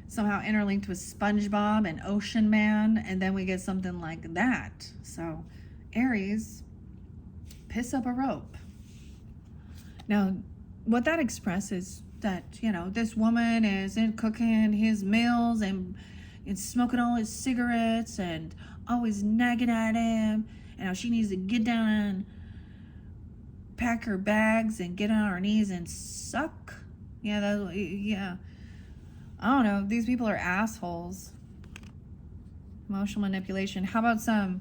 Somehow interlinked with SpongeBob and Ocean Man, and then we get something like that. So, Aries, piss up a rope. Now, what that expresses, that, you know, this woman isn't cooking his meals and smoking all his cigarettes and always nagging at him, and how she needs to get down and pack her bags and get on her knees and suck. Yeah. I don't know. These people are assholes. Emotional manipulation. How about some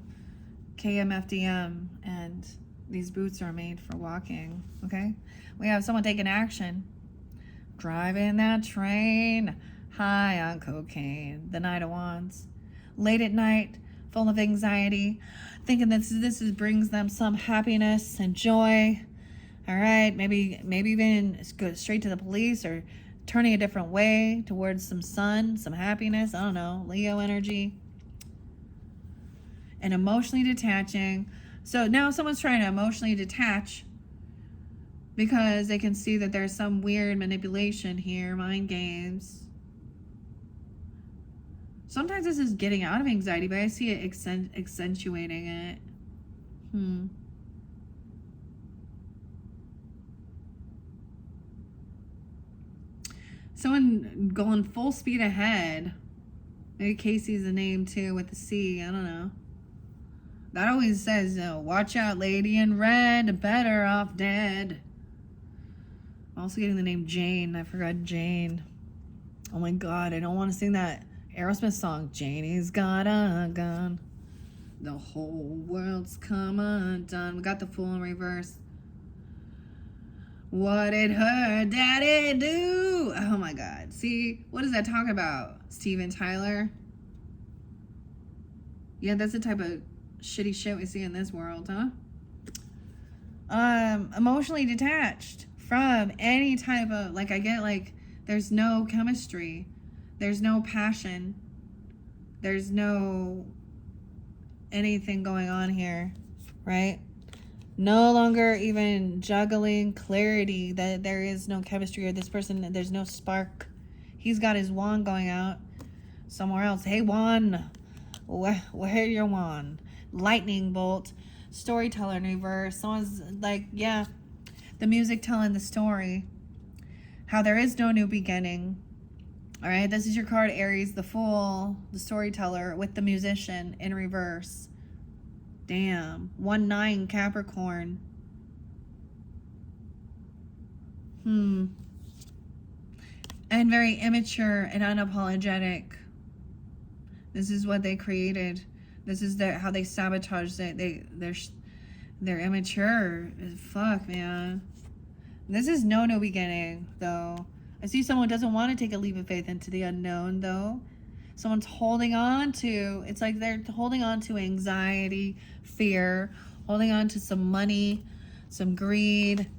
KMFDM, and these boots are made for walking, okay? We have someone taking action. Driving that train, high on cocaine, the Knight of Wands. Late at night, full of anxiety, thinking that this brings them some happiness and joy. All right, maybe even go straight to the police, or turning a different way towards some sun, some happiness. I don't know, Leo energy. And emotionally detaching. So now someone's trying to emotionally detach because they can see that there's some weird manipulation here, mind games. Sometimes this is getting out of anxiety, but I see it accentuating it. Someone going full speed ahead. Maybe Casey's a name too with the C. I don't know. That always says, watch out, lady in red, better off dead. Also getting the name Jane. I forgot Jane. Oh my God, I don't want to sing that Aerosmith song. Janie's got a gun. The whole world's come undone. We got the Fool in reverse. What did her daddy do? Oh my God. See, what does that talk about? Steven Tyler? Yeah, that's the type of shitty shit we see in this world, huh? Emotionally detached from any type of, like, I get, like, there's no chemistry. There's no passion. There's no anything going on here, right? No longer even juggling clarity that there is no chemistry or this person, there's no spark. He's got his wand going out somewhere else. Hey, wand, where your wand? Lightning bolt. Storyteller in reverse. Someone's like, yeah, the music telling the story. How there is no new beginning. All right, this is your card, Aries, the Fool, the storyteller with the musician in reverse. Damn. 1-9 Capricorn. And very immature and unapologetic. This is what they created. This is how they sabotage it. They're immature. Fuck, man. This is no new beginning, though. I see someone doesn't want to take a leap of faith into the unknown, though. Someone's holding on to, it's like they're holding on to anxiety, fear, holding on to some money, some greed,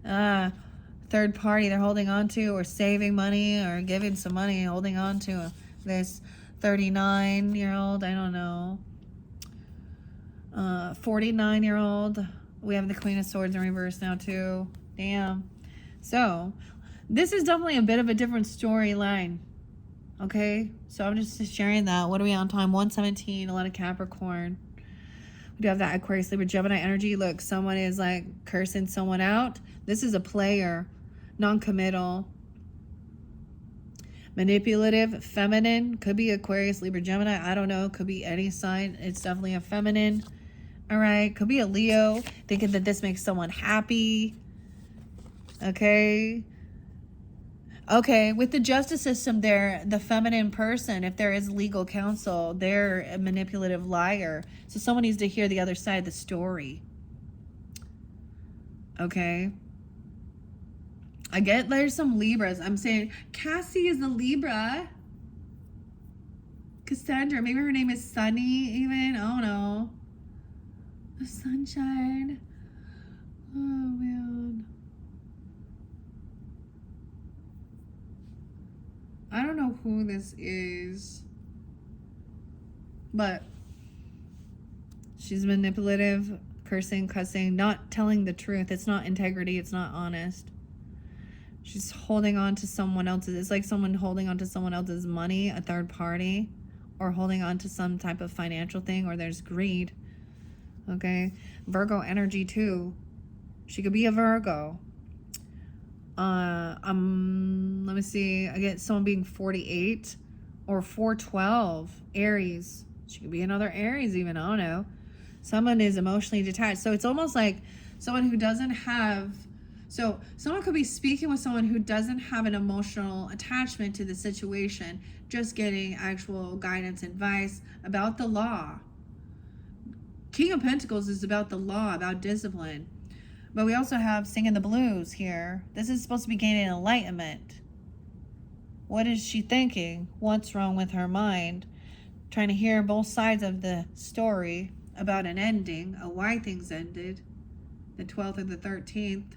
third party they're holding on to, or saving money, or giving some money, holding on to this 39-year-old, I don't know, 49-year-old. We have the Queen of Swords in reverse now, too. Damn. So, this is definitely a bit of a different storyline. Okay, so I'm just sharing that. What are we on time? 117, a lot of Capricorn. We do have that Aquarius, Libra, Gemini energy. Look, someone is like cursing someone out. This is a player, non-committal, manipulative, feminine. Could be Aquarius, Libra, Gemini. I don't know. Could be any sign. It's definitely a feminine. All right, could be a Leo, thinking that this makes someone happy. Okay. Okay, with the justice system there, the feminine person, if there is legal counsel, they're a manipulative liar. So someone needs to hear the other side of the story. Okay. I get there's some Libras. I'm saying Cassie is a Libra. Cassandra, maybe her name is Sunny even. I don't know. The sunshine. Oh, man. I don't know who this is, but she's manipulative, cursing, cussing, not telling the truth. It's not integrity. It's not honest. She's holding on to someone else's. It's like someone holding on to someone else's money, a third party, or holding on to some type of financial thing, or there's greed. Okay. Virgo energy too. She could be a Virgo. Let me see. I get someone being 48 or 412. Aries. She could be another Aries even. I don't know. Someone is emotionally detached. So it's almost like someone who doesn't have, so someone could be speaking with someone who doesn't have an emotional attachment to the situation, just getting actual guidance, advice about the law. King of Pentacles is about the law, about discipline. But we also have singing the blues here. This is supposed to be gaining enlightenment. What is she thinking? What's wrong with her mind? Trying to hear both sides of the story about an ending, why things ended, the 12th or the 13th.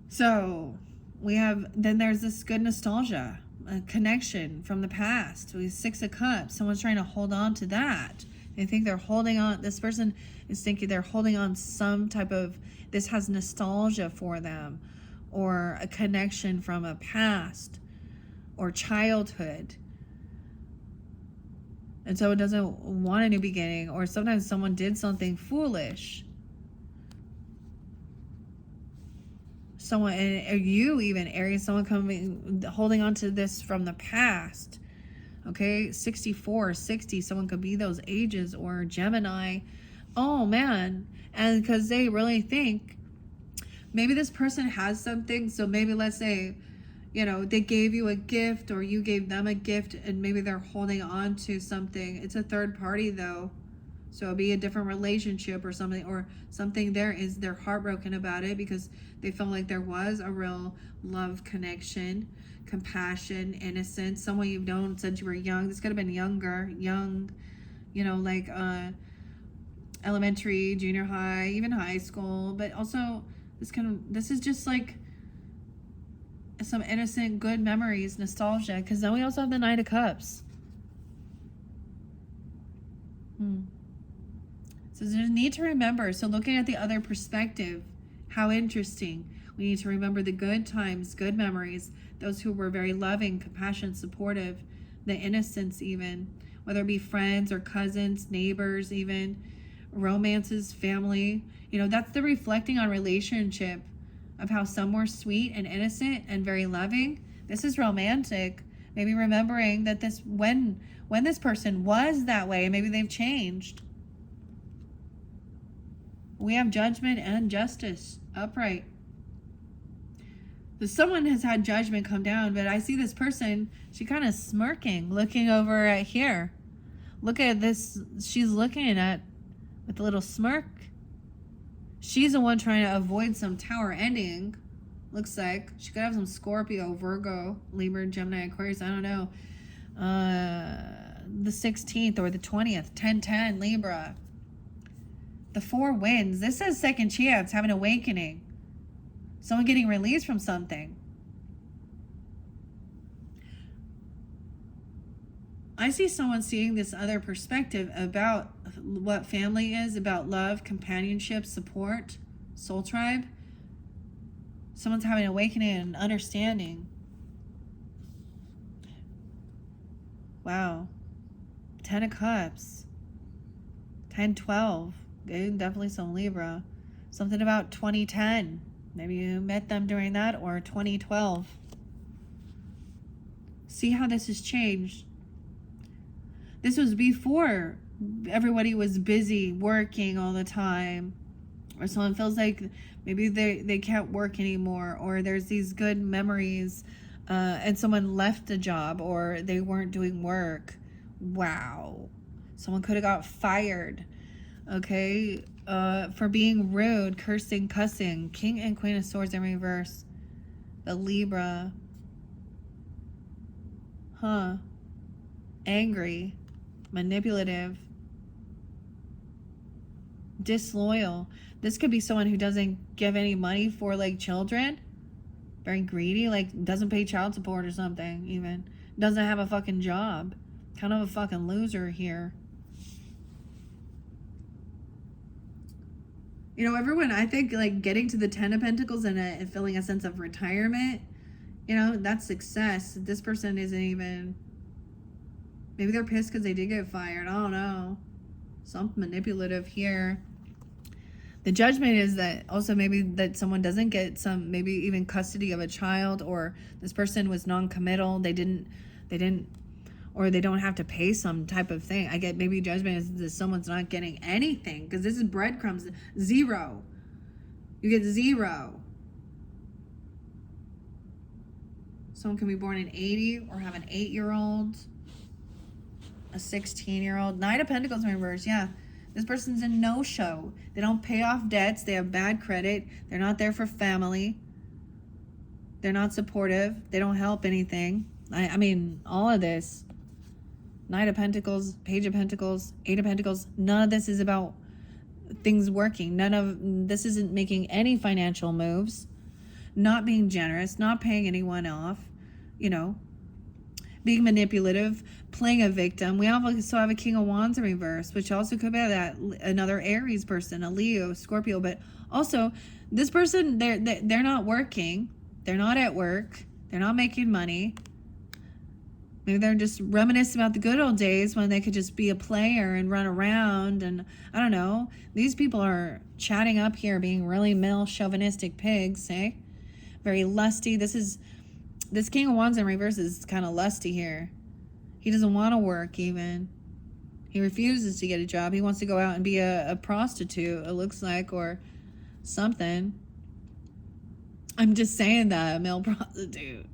So we have, then there's this good nostalgia, a connection from the past. We have 6 of Cups. Someone's trying to hold on to that. They think they're holding on. This person is thinking they're holding on some type of, this has nostalgia for them, or a connection from a past or childhood. And so it doesn't want a new beginning. Or sometimes someone did something foolish. Someone, and you even, Aries, someone coming, holding on to this from the past. Okay, 64, 60, someone could be those ages, or Gemini. Oh man. And because they really think maybe this person has something. So maybe let's say, you know, they gave you a gift or you gave them a gift, and maybe they're holding on to something. It's a third party though. So it'll be a different relationship or something there is they're heartbroken about it because they felt like there was a real love connection, compassion, innocence, someone you've known since you were young. This could have been young, you know, like elementary, junior high, even high school. But also this is just like some innocent, good memories, nostalgia. Because then we also have the Knight of Cups. So there's a need to remember. So looking at the other perspective, how interesting. We need to remember the good times, good memories, those who were very loving, compassionate, supportive, the innocence even, whether it be friends or cousins, neighbors even, romances, family. You know, that's the reflecting on relationship of how some were sweet and innocent and very loving. This is romantic. Maybe remembering that when this person was that way, maybe they've changed. We have judgment and justice upright. So someone has had judgment come down, but I see this person, she kind of smirking, looking over at here. Look at this. She's looking at with a little smirk. She's the one trying to avoid some tower ending. Looks like she could have some Scorpio, Virgo, Libra, Gemini, Aquarius. I don't know. The 16th or the 20th, 10-10, Libra. The 4 winds. This says second chance, have an awakening. Someone getting released from something. I see someone seeing this other perspective about what family is, about love, companionship, support, soul tribe. Someone's having an awakening and understanding. Wow. 10 of Cups. 10-12. Definitely some Libra. Something about 2010. Maybe you met them during that, or 2012. See how this has changed. This was before everybody was busy working all the time, or someone feels like maybe they can't work anymore, or there's these good memories and someone left a job or they weren't doing work. Wow. Someone could have got fired. Okay, for being rude, cursing, cussing. King and Queen of Swords in reverse. The Libra. Angry, manipulative, disloyal. This could be someone who doesn't give any money for like children. Very greedy, like doesn't pay child support or something even. Doesn't have a fucking job. Kind of a fucking loser here. You know, everyone, I think, like, getting to the 10 of Pentacles and feeling a sense of retirement, you know, that's success. This person isn't even... Maybe they're pissed because they did get fired. I don't know. Something manipulative here. The judgment is that also maybe that someone doesn't get some, maybe even custody of a child, or this person was non-committal. They didn't, or they don't have to pay some type of thing. I get maybe judgment is that someone's not getting anything, because this is breadcrumbs. 0. You get 0. Someone can be born in 80 or have an 8-year-old, a 16-year-old. Knight of Pentacles in reverse. Yeah, this person's a no-show. They don't pay off debts. They have bad credit. They're not there for family. They're not supportive. They don't help anything. I mean, all of this. Knight of Pentacles, Page of Pentacles, 8 of Pentacles. None of this is about things working. None of this isn't making any financial moves. Not being generous, not paying anyone off, you know, being manipulative, playing a victim. We also have a King of Wands in reverse, which also could be that another Aries person, a Leo, Scorpio, but also this person, they're not working. They're not at work. They're not making money. Maybe they're just reminiscing about the good old days when they could just be a player and run around. And I don't know. These people are chatting up here, being really male chauvinistic pigs, eh? Very lusty. This King of Wands in reverse is kind of lusty here. He doesn't want to work even. He refuses to get a job. He wants to go out and be a prostitute, it looks like, or something. I'm just saying that, a male prostitute.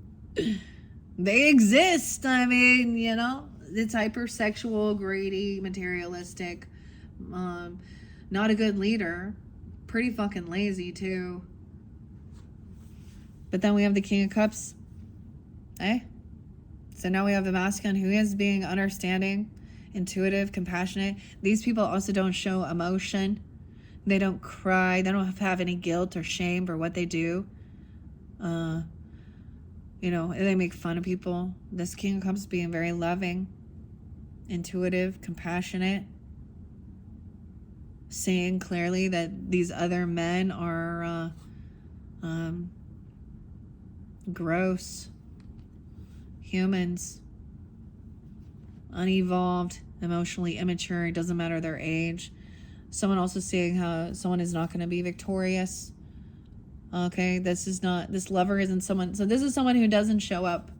They exist. I mean, you know, it's hypersexual, greedy, materialistic, not a good leader, pretty fucking lazy too. But then we have the King of Cups, eh? So now we have the masculine who is being understanding, intuitive, compassionate. These people also don't show emotion. They don't cry. They don't have any guilt or shame for what they do. You know, they make fun of people. This King of Cups being very loving, intuitive, compassionate, seeing clearly that these other men are gross humans, unevolved, emotionally immature. It doesn't matter their age. Someone also seeing how someone is not going to be victorious. Okay, this lover isn't someone. So this is someone who doesn't show up.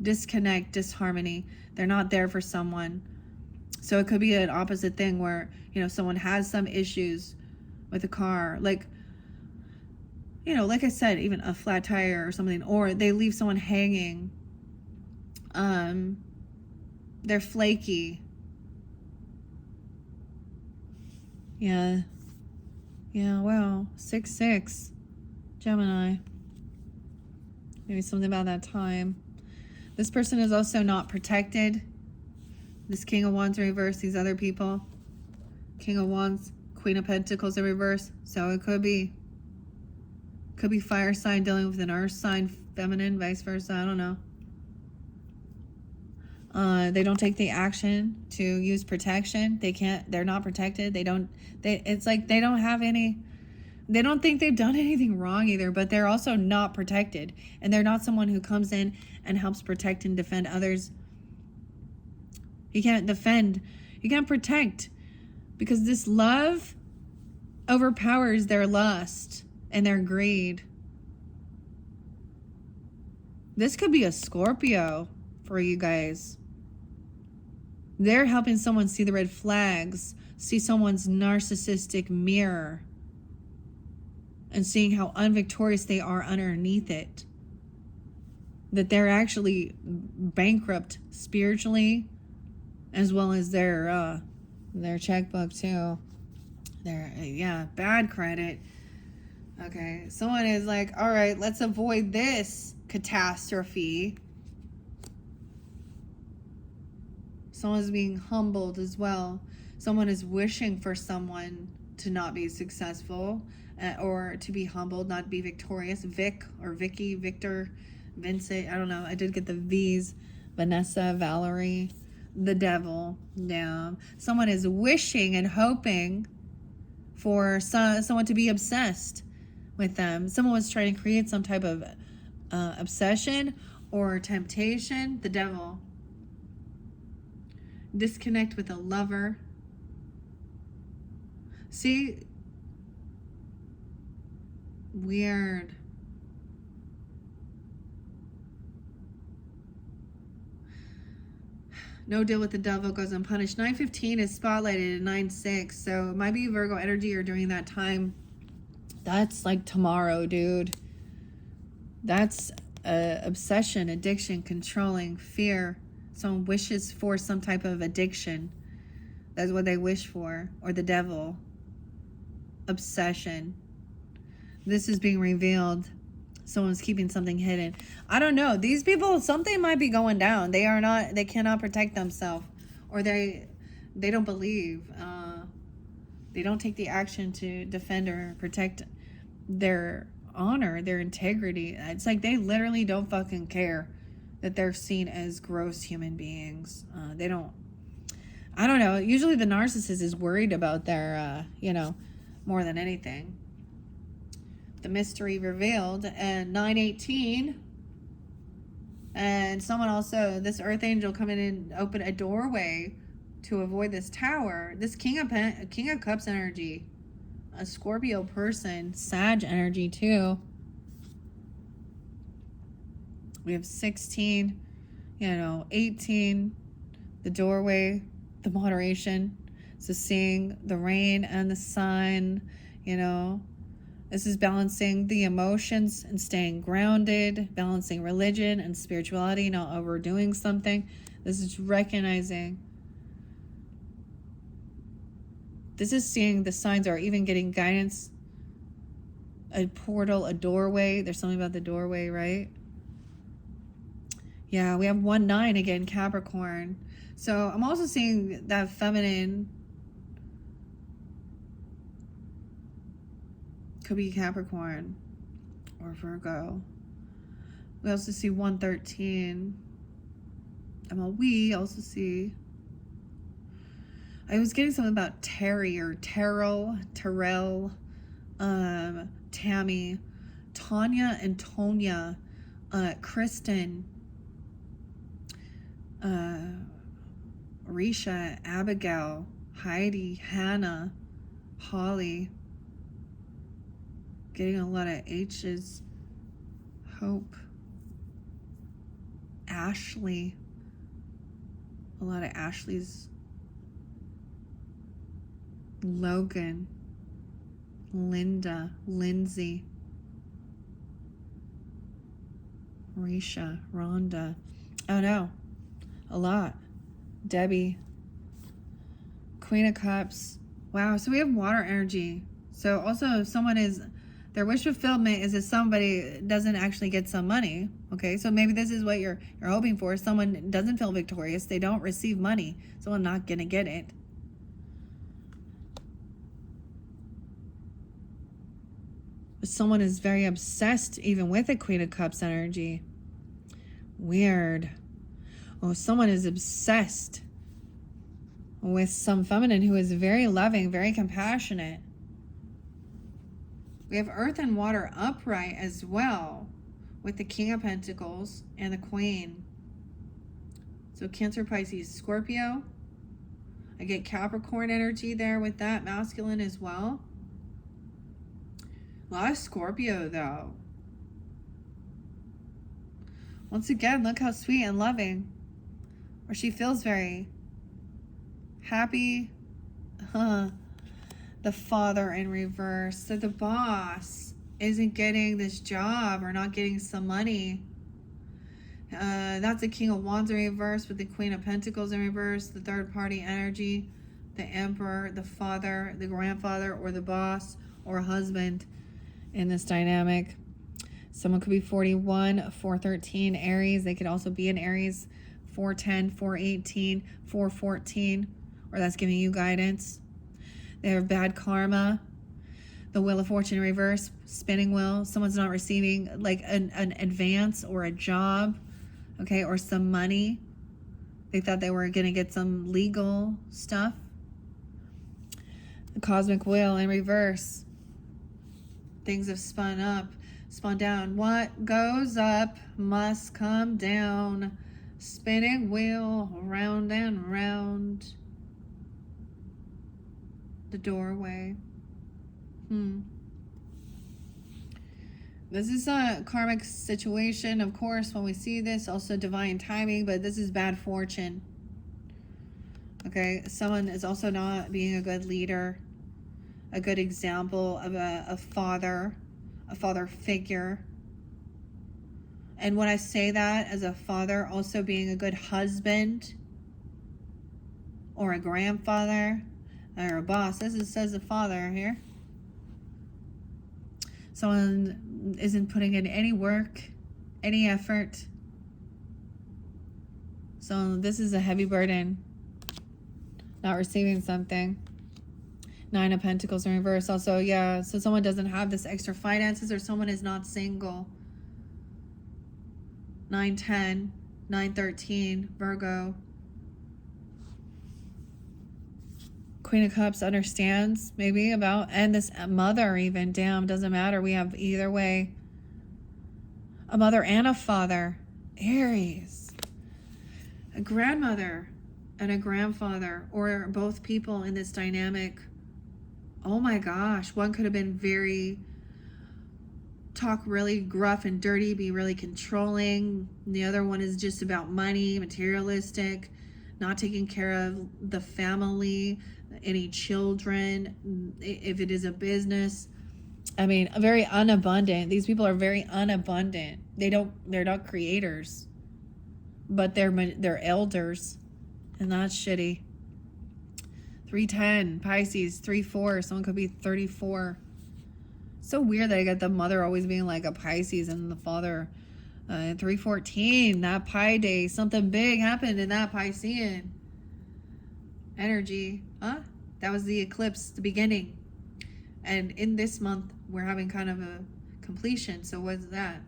Disconnect, disharmony. They're not there for someone. So it could be an opposite thing where, you know, someone has some issues with a car. Like, you know, like I said, even a flat tire or something. Or they leave someone hanging. They're flaky. Yeah. Yeah, well, 6-6. Gemini. Maybe something about that time. This person is also not protected. This King of Wands in reverse, these other people. King of Wands, Queen of Pentacles in reverse. So it could be fire sign dealing with an earth sign, feminine, vice versa. I don't know. They don't take the action to use protection. They're not protected. It's like they don't have any, they don't think they've done anything wrong either, but they're also not protected. And they're not someone who comes in and helps protect and defend others. You can't defend. You can't protect. Because this love overpowers their lust and their greed. This could be a Scorpio for you guys. They're helping someone see the red flags, see someone's narcissistic mirror, and seeing how unvictorious they are underneath it. That they're actually bankrupt spiritually, as well as their checkbook too. Bad credit. Okay, someone is like, all right, let's avoid this catastrophe. Someone's being humbled as well. Someone is wishing for someone to not be successful or to be humbled, not be victorious. Vic or Vicky, Victor, Vincent, I don't know. I did get the V's. Vanessa, Valerie, the devil. Yeah. Someone is wishing and hoping for someone to be obsessed with them. Someone was trying to create some type of obsession or temptation. The devil. Disconnect with a lover. See? Weird. No deal with the devil goes unpunished. 9:15 is spotlighted at 9:06. So it might be Virgo energy or during that time. That's like tomorrow, dude. That's obsession, addiction, controlling, fear. Someone wishes for some type of addiction. That's what they wish for. Or the devil. Obsession. This is being revealed. Someone's keeping something hidden. I don't know. These people, something might be going down. They cannot protect themselves. Or they don't believe. They don't take the action to defend or protect their honor, their integrity. It's like they literally don't fucking care that they're seen as gross human beings. I don't know. Usually the narcissist is worried about their, more than anything. The mystery revealed, and 9:18 And someone also, this earth angel coming in, open a doorway to avoid this tower. This King of Cups energy. A Scorpio person. Sag energy too. We have 16, 18, the doorway, the moderation. So seeing the rain and the sun, this is balancing the emotions and staying grounded, balancing religion and spirituality, not overdoing something. This is recognizing. This is seeing the signs or even getting guidance, a portal, a doorway. There's something about the doorway, right? Yeah, we have 1-9 again, Capricorn. So I'm also seeing that feminine could be Capricorn or Virgo. We also see 113. We also see, I was getting something about Terry or Terrell, Tammy, Tanya and Tonya, Kristen, Risha, Abigail, Heidi, Hannah, Holly. Getting a lot of H's. Hope. Ashley. A lot of Ashley's. Logan. Linda. Lindsay. Risha. Rhonda. Oh no. A lot. Debbie. Queen of Cups. Wow, so we have water energy. So also if someone is, their wish fulfillment is if somebody doesn't actually get some money. Okay, so maybe this is what you're hoping for. Someone doesn't feel victorious. They don't receive money. Someone not gonna get it. But someone is very obsessed even with a Queen of Cups energy. Weird. Oh, someone is obsessed with some feminine who is very loving, very compassionate. We have earth and water upright as well with the King of Pentacles and the Queen. So Cancer, Pisces, Scorpio. I get Capricorn energy there with that, masculine as well. A lot of Scorpio though. Once again, look how sweet and loving. Or she feels very happy. The Father in reverse. So the boss isn't getting this job or not getting some money. That's the King of Wands in reverse with the Queen of Pentacles in reverse. The third party energy. The Emperor, the father, the grandfather, or the boss or husband in this dynamic. Someone could be 41, 413, Aries. They could also be an Aries. 410, 418, 414, or that's giving you guidance. They have bad karma. The Wheel of Fortune in reverse, spinning wheel. Someone's not receiving like an advance or a job, okay, or some money. They thought they were going to get some legal stuff. The Cosmic Wheel in reverse. Things have spun down. What goes up must come down. Spinning wheel, round and round. The doorway. This is a karmic situation, of course, when we see this. Also divine timing, but this is bad fortune. Okay, someone is also not being a good leader, a good example of a father figure. And when I say that as a father, also being a good husband or a grandfather or a boss. This says a father here. Someone isn't putting in any work, any effort. So this is a heavy burden. Not receiving something. 9 of Pentacles in reverse. Also, yeah, so someone doesn't have this extra finances or someone is not single. 9-10, 9-13, Virgo. Queen of Cups understands maybe about, and this mother even, damn, doesn't matter. We have either way. A mother and a father Aries. A grandmother and a grandfather, or both people in this dynamic. Oh my gosh, one could have been talk really gruff and dirty, be really controlling. The other one is just about money, materialistic, not taking care of the family, any children, if it is a business. I mean, very unabundant. These people are very unabundant. They're not creators, but they're elders, and that's shitty. 310, Pisces, 3-4. Someone could be 34. So weird that I got the mother always being like a Pisces and the father 314. That Pi day, something big happened in that Piscean energy. Huh? That was the eclipse, the beginning. And in this month, we're having kind of a completion. So what's that?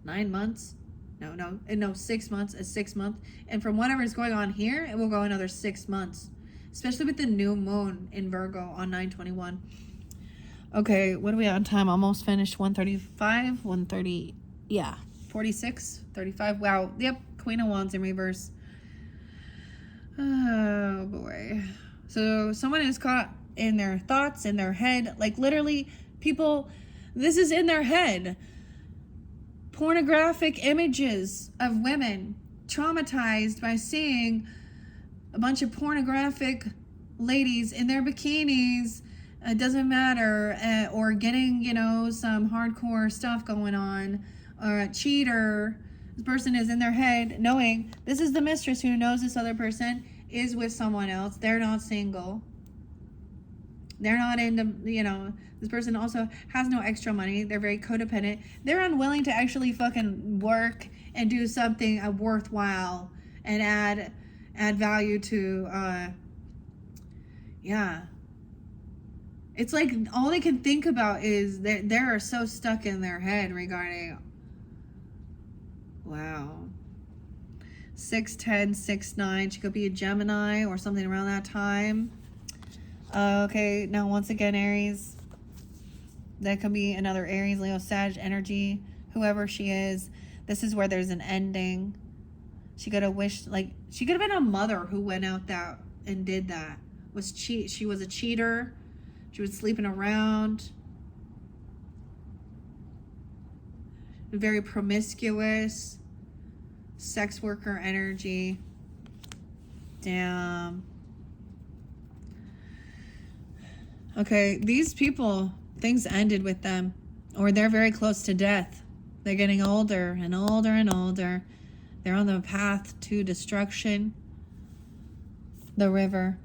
9 months? No, 6 months. A 6 month. And from whatever is going on here, it will go another 6 months. Especially with the new moon in Virgo on 9/21. Okay, what are we on time? Almost finished. 135, 130. Yeah, 46, 35. Wow. Yep, Queen of Wands in reverse. Oh boy. So someone is caught in their thoughts, in their head. Like literally, people, this is in their head. Pornographic images of women traumatized by seeing a bunch of pornographic ladies in their bikinis. It doesn't matter, or getting, some hardcore stuff going on, or a cheater. This person is in their head knowing this is the mistress who knows this other person is with someone else. They're not single. They're not into, this person also has no extra money. They're very codependent. They're unwilling to actually fucking work and do something worthwhile and add value to, It's like all they can think about is they're so stuck in their head regarding, wow. 6'10", 6'9", she could be a Gemini or something around that time. Okay, now once again, Aries. That could be another Aries, Leo, Sag energy, whoever she is. This is where there's an ending. She could have wished, she could have been a mother who went out that and did that. She was a cheater. She was sleeping around. Very promiscuous. Sex worker energy. Damn. Okay, these people, things ended with them. Or they're very close to death. They're getting older and older and older. They're on the path to destruction. The river.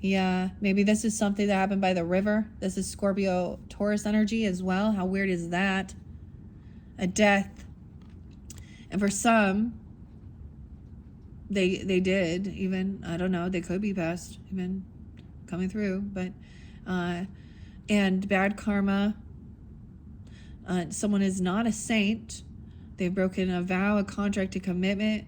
Yeah, maybe this is something that happened by the river. This is Scorpio Taurus energy as well. How weird is that? A death. And for some, they did even, I don't know, they could be past even coming through, but and bad karma. Someone is not a saint. They've broken a vow, a contract, a commitment.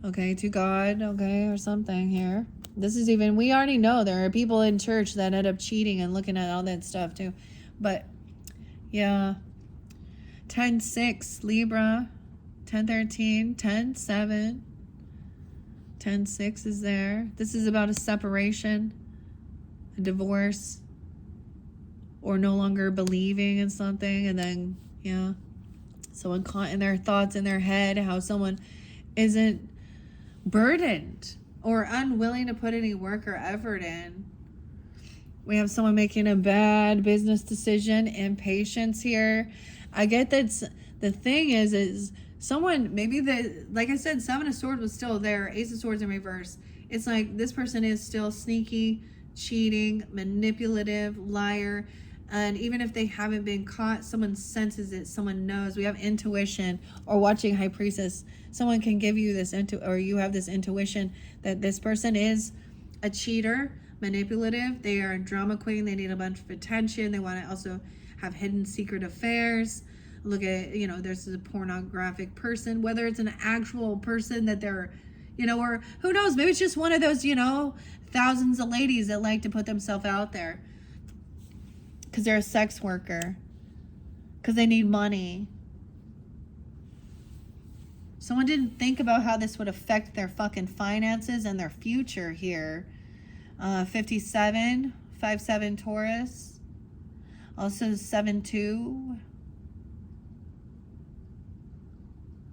Okay, to God, okay, or something here. This is even, we already know there are people in church that end up cheating and looking at all that stuff too. But, yeah. 10-6, Libra. 10-13, 10-7. 10-6 is there. This is about a separation, a divorce, or no longer believing in something. And then, yeah, someone caught in their thoughts in their head, how someone isn't burdened or unwilling to put any work or effort in. We have someone making a bad business decision, impatience here. I get that the thing is someone, maybe like I said, 7 of Swords was still there, Ace of Swords in reverse. It's like this person is still sneaky, cheating, manipulative, liar. And even if they haven't been caught, someone senses it, someone knows. We have intuition, or watching High Priestess. Someone can give you this, or you have this intuition that this person is a cheater, manipulative. They are a drama queen. They need a bunch of attention. They want to also have hidden secret affairs. Look at, there's a pornographic person, whether it's an actual person that they're, or who knows, maybe it's just one of those, thousands of ladies that like to put themselves out there because they're a sex worker, because they need money. Someone didn't think about how this would affect their fucking finances and their future here. 57, 5-7 Taurus. Also 7-2.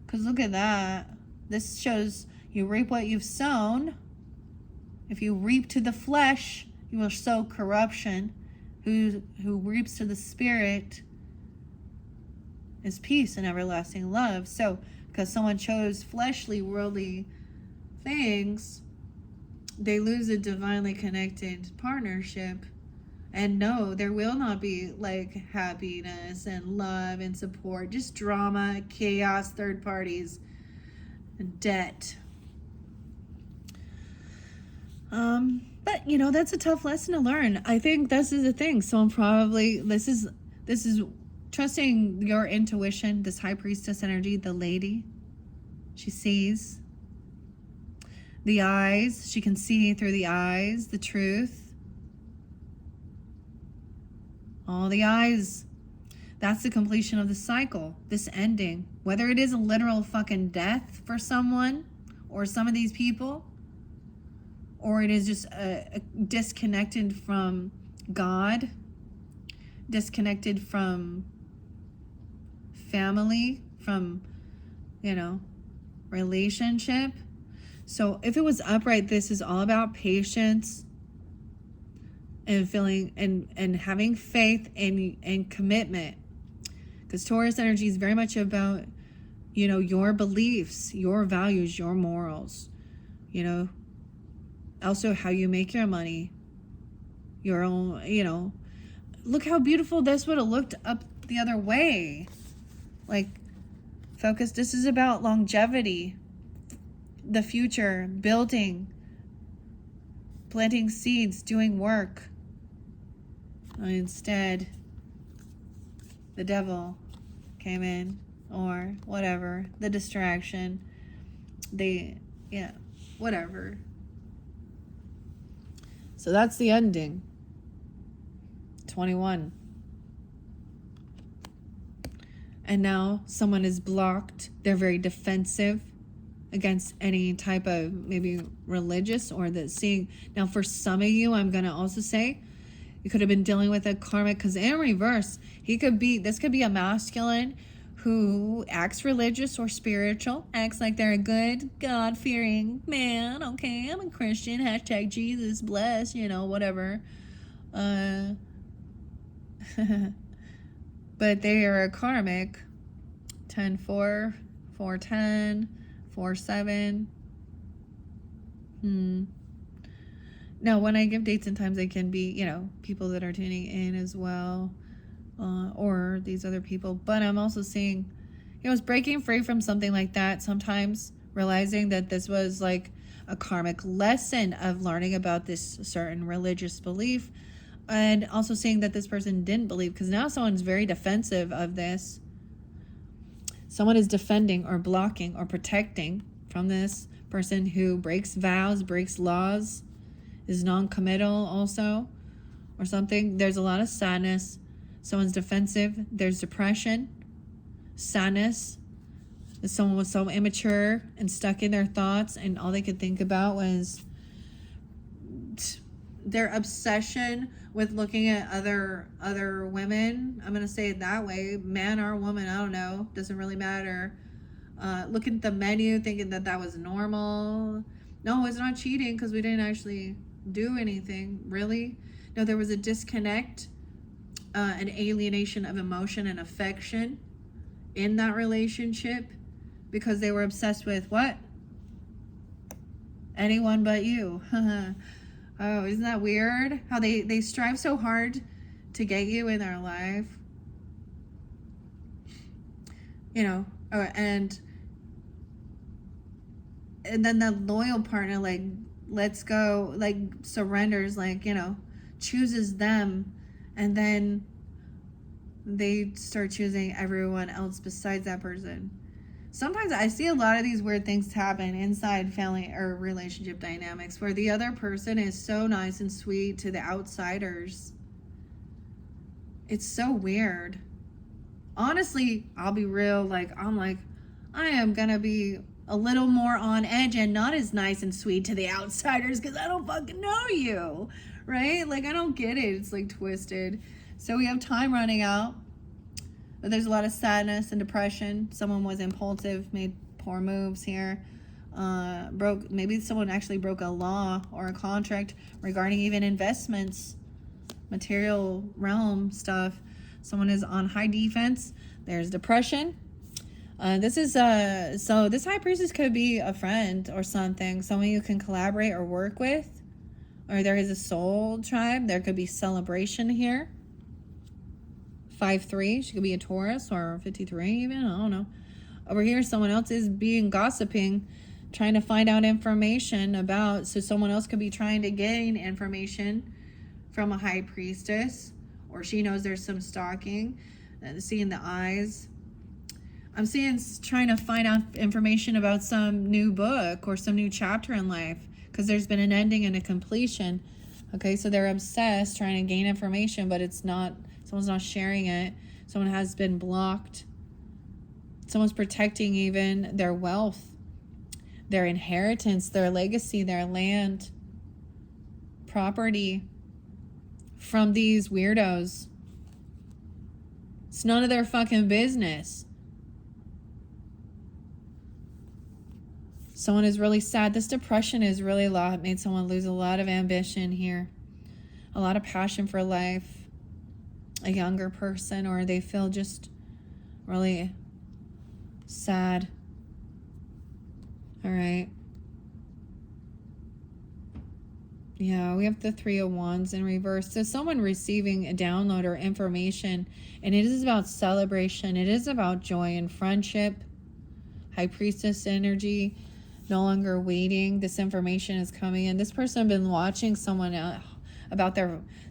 Because look at that. This shows you reap what you've sown. If you reap to the flesh, you will sow corruption. Who reaps to the spirit is peace and everlasting love. So, because someone chose fleshly, worldly things, they lose a divinely connected partnership. And no, there will not be like happiness and love and support. Just drama, chaos, third parties, and debt. But you know, that's a tough lesson to learn. I think this is the thing. So I'm probably, this is trusting your intuition, this high priestess energy, the lady. She sees the eyes. She can see through the eyes, the truth. All the eyes. That's the completion of the cycle, this ending. Whether it is a literal fucking death for someone or some of these people, or it is just disconnected from God, disconnected from family, from, you know, relationship. So if it was upright, this is all about patience and feeling and having faith and commitment. Because Taurus energy is very much about, you know, your beliefs, your values, your morals, you know, also how you make your money, your own, you know. Look how beautiful this would have looked up the other way. Like, focus. This is about longevity, the future, building, planting seeds, doing work. Instead, the devil came in, or whatever, the distraction, whatever. So that's the ending. 21. And now someone is blocked. They're very defensive against any type of maybe religious or the seeing. Now for some of you, I'm going to also say, you could have been dealing with a karmic, because in reverse, this could be a masculine who acts religious or spiritual, acts like they're a good, God-fearing man. Okay, I'm a Christian, hashtag Jesus bless, you know, whatever. But they are a karmic. 10-4, 4-10, 4-7. Now, when I give dates and times, they can be, you know, people that are tuning in as well. Or these other people. But I'm also seeing, you know, it's breaking free from something like that. Sometimes realizing that this was like a karmic lesson of learning about this certain religious belief. And also seeing that this person didn't believe, because now someone's very defensive of this. Someone is defending or blocking or protecting from this person who breaks vows, breaks laws, is non-committal also, or something. There's a lot of sadness. Someone's defensive. There's depression, sadness. Someone was so immature and stuck in their thoughts, and all they could think about was their obsession with looking at other women. I'm going to say it that way. Man or woman, I don't know. Doesn't really matter. Looking at the menu, thinking that was normal. No, it's not cheating because we didn't actually do anything, really. No, there was a disconnect. An alienation of emotion and affection in that relationship because they were obsessed with what? Anyone but you. Oh, isn't that weird? How they strive so hard to get you in their life. You know, and then the loyal partner, like, lets go, like, surrenders, like, you know, chooses them. And then they start choosing everyone else besides that person. Sometimes I see a lot of these weird things happen inside family or relationship dynamics where the other person is so nice and sweet to the outsiders. It's so weird. Honestly, I'll be real. Like, I'm like, I am gonna be a little more on edge and not as nice and sweet to the outsiders because I don't fucking know you, right? Like, I don't get it. It's like twisted. So we have time running out. But there's a lot of sadness and depression. Someone was impulsive, made poor moves here. Maybe someone actually broke a law or a contract regarding even investments, material realm stuff. Someone is on high defense. There's depression. So this high priestess could be a friend or something, someone you can collaborate or work with, or there is a soul tribe. There could be celebration here. 5-3, she could be a Taurus, or 53 even, I don't know. Over here, someone else is being gossiping, trying to find out information about, so someone else could be trying to gain information from a high priestess, or she knows there's some stalking, seeing the eyes. I'm seeing trying to find out information about some new book or some new chapter in life, because there's been an ending and a completion. Okay, so they're obsessed trying to gain information, but it's not, someone's not sharing it. Someone has been blocked. Someone's protecting even their wealth, their inheritance, their legacy, their land, property from these weirdos. It's none of their fucking business. Someone is really sad. This depression is really made someone lose a lot of ambition here. A lot of passion for life. A younger person, or they feel just really sad. All right. Yeah, we have the 3 of Wands in reverse. So someone receiving a download or information, and it is about celebration. It is about joy and friendship. High priestess energy. No longer waiting. This information is coming in. This person has been watching someone about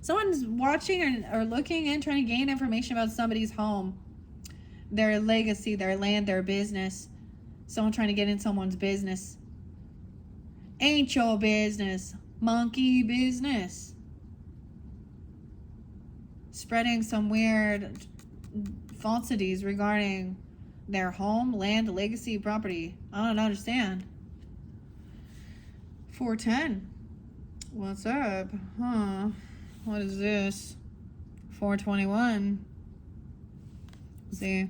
someone's watching or looking in, trying to gain information about somebody's home, their legacy, their land, their business. Someone trying to get in someone's business. Ain't your business. Monkey business. Spreading some weird falsities regarding their home, land, legacy, property. I don't understand. 410. What's up? Huh? What is this? 421. See?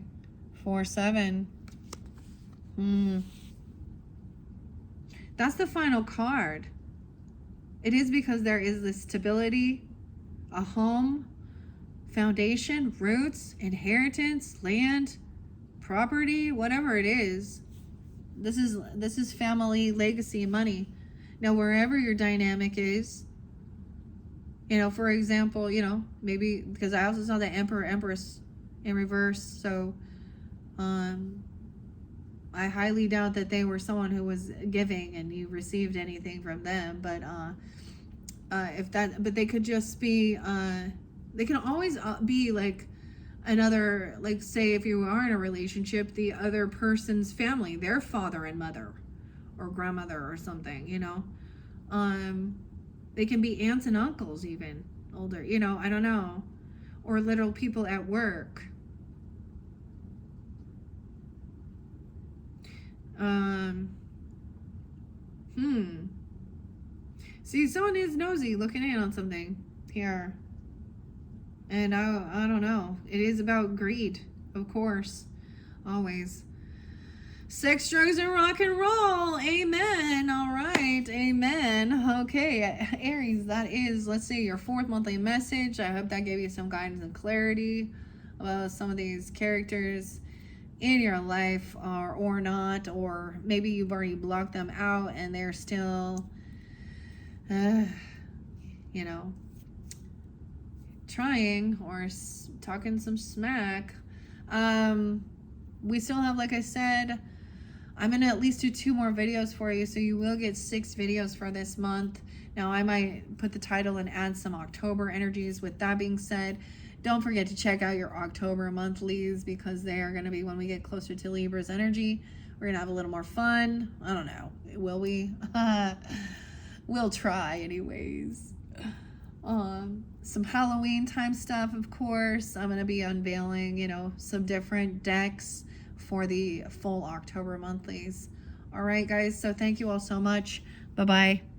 47. That's the final card. It is because there is this stability, a home, foundation, roots, inheritance, land, property, whatever it is. This is family, legacy, money. Now, wherever your dynamic is, for example, maybe because I also saw the Emperor, Empress in reverse. So, I highly doubt that they were someone who was giving and you received anything from them. But, but they could just be, they can always be like another, like say if you are in a relationship, the other person's family, their father and mother or grandmother or something, they can be aunts and uncles even older, I don't know, or little people at work. See, someone is nosy looking in on something here. And I don't know. It is about greed, of course. Always. Sex, drugs, and rock and roll. Amen. All right. Amen. Okay. Aries, that is, let's say, your 4th monthly message. I hope that gave you some guidance and clarity about some of these characters in your life, or not, or maybe you've already blocked them out and they're still trying or talking some smack. We still have, like I said, I'm gonna at least do 2 more videos for you, so you will get 6 videos for this month. Now I might put the title and add some October energies. With that being said, don't forget to check out your October monthlies, because they are going to be when we get closer to Libra's energy. We're going to have a little more fun. I don't know. Will we? We'll try anyways. Some Halloween time stuff, of course. I'm going to be unveiling, some different decks for the full October monthlies. All right, guys. So thank you all so much. Bye-bye.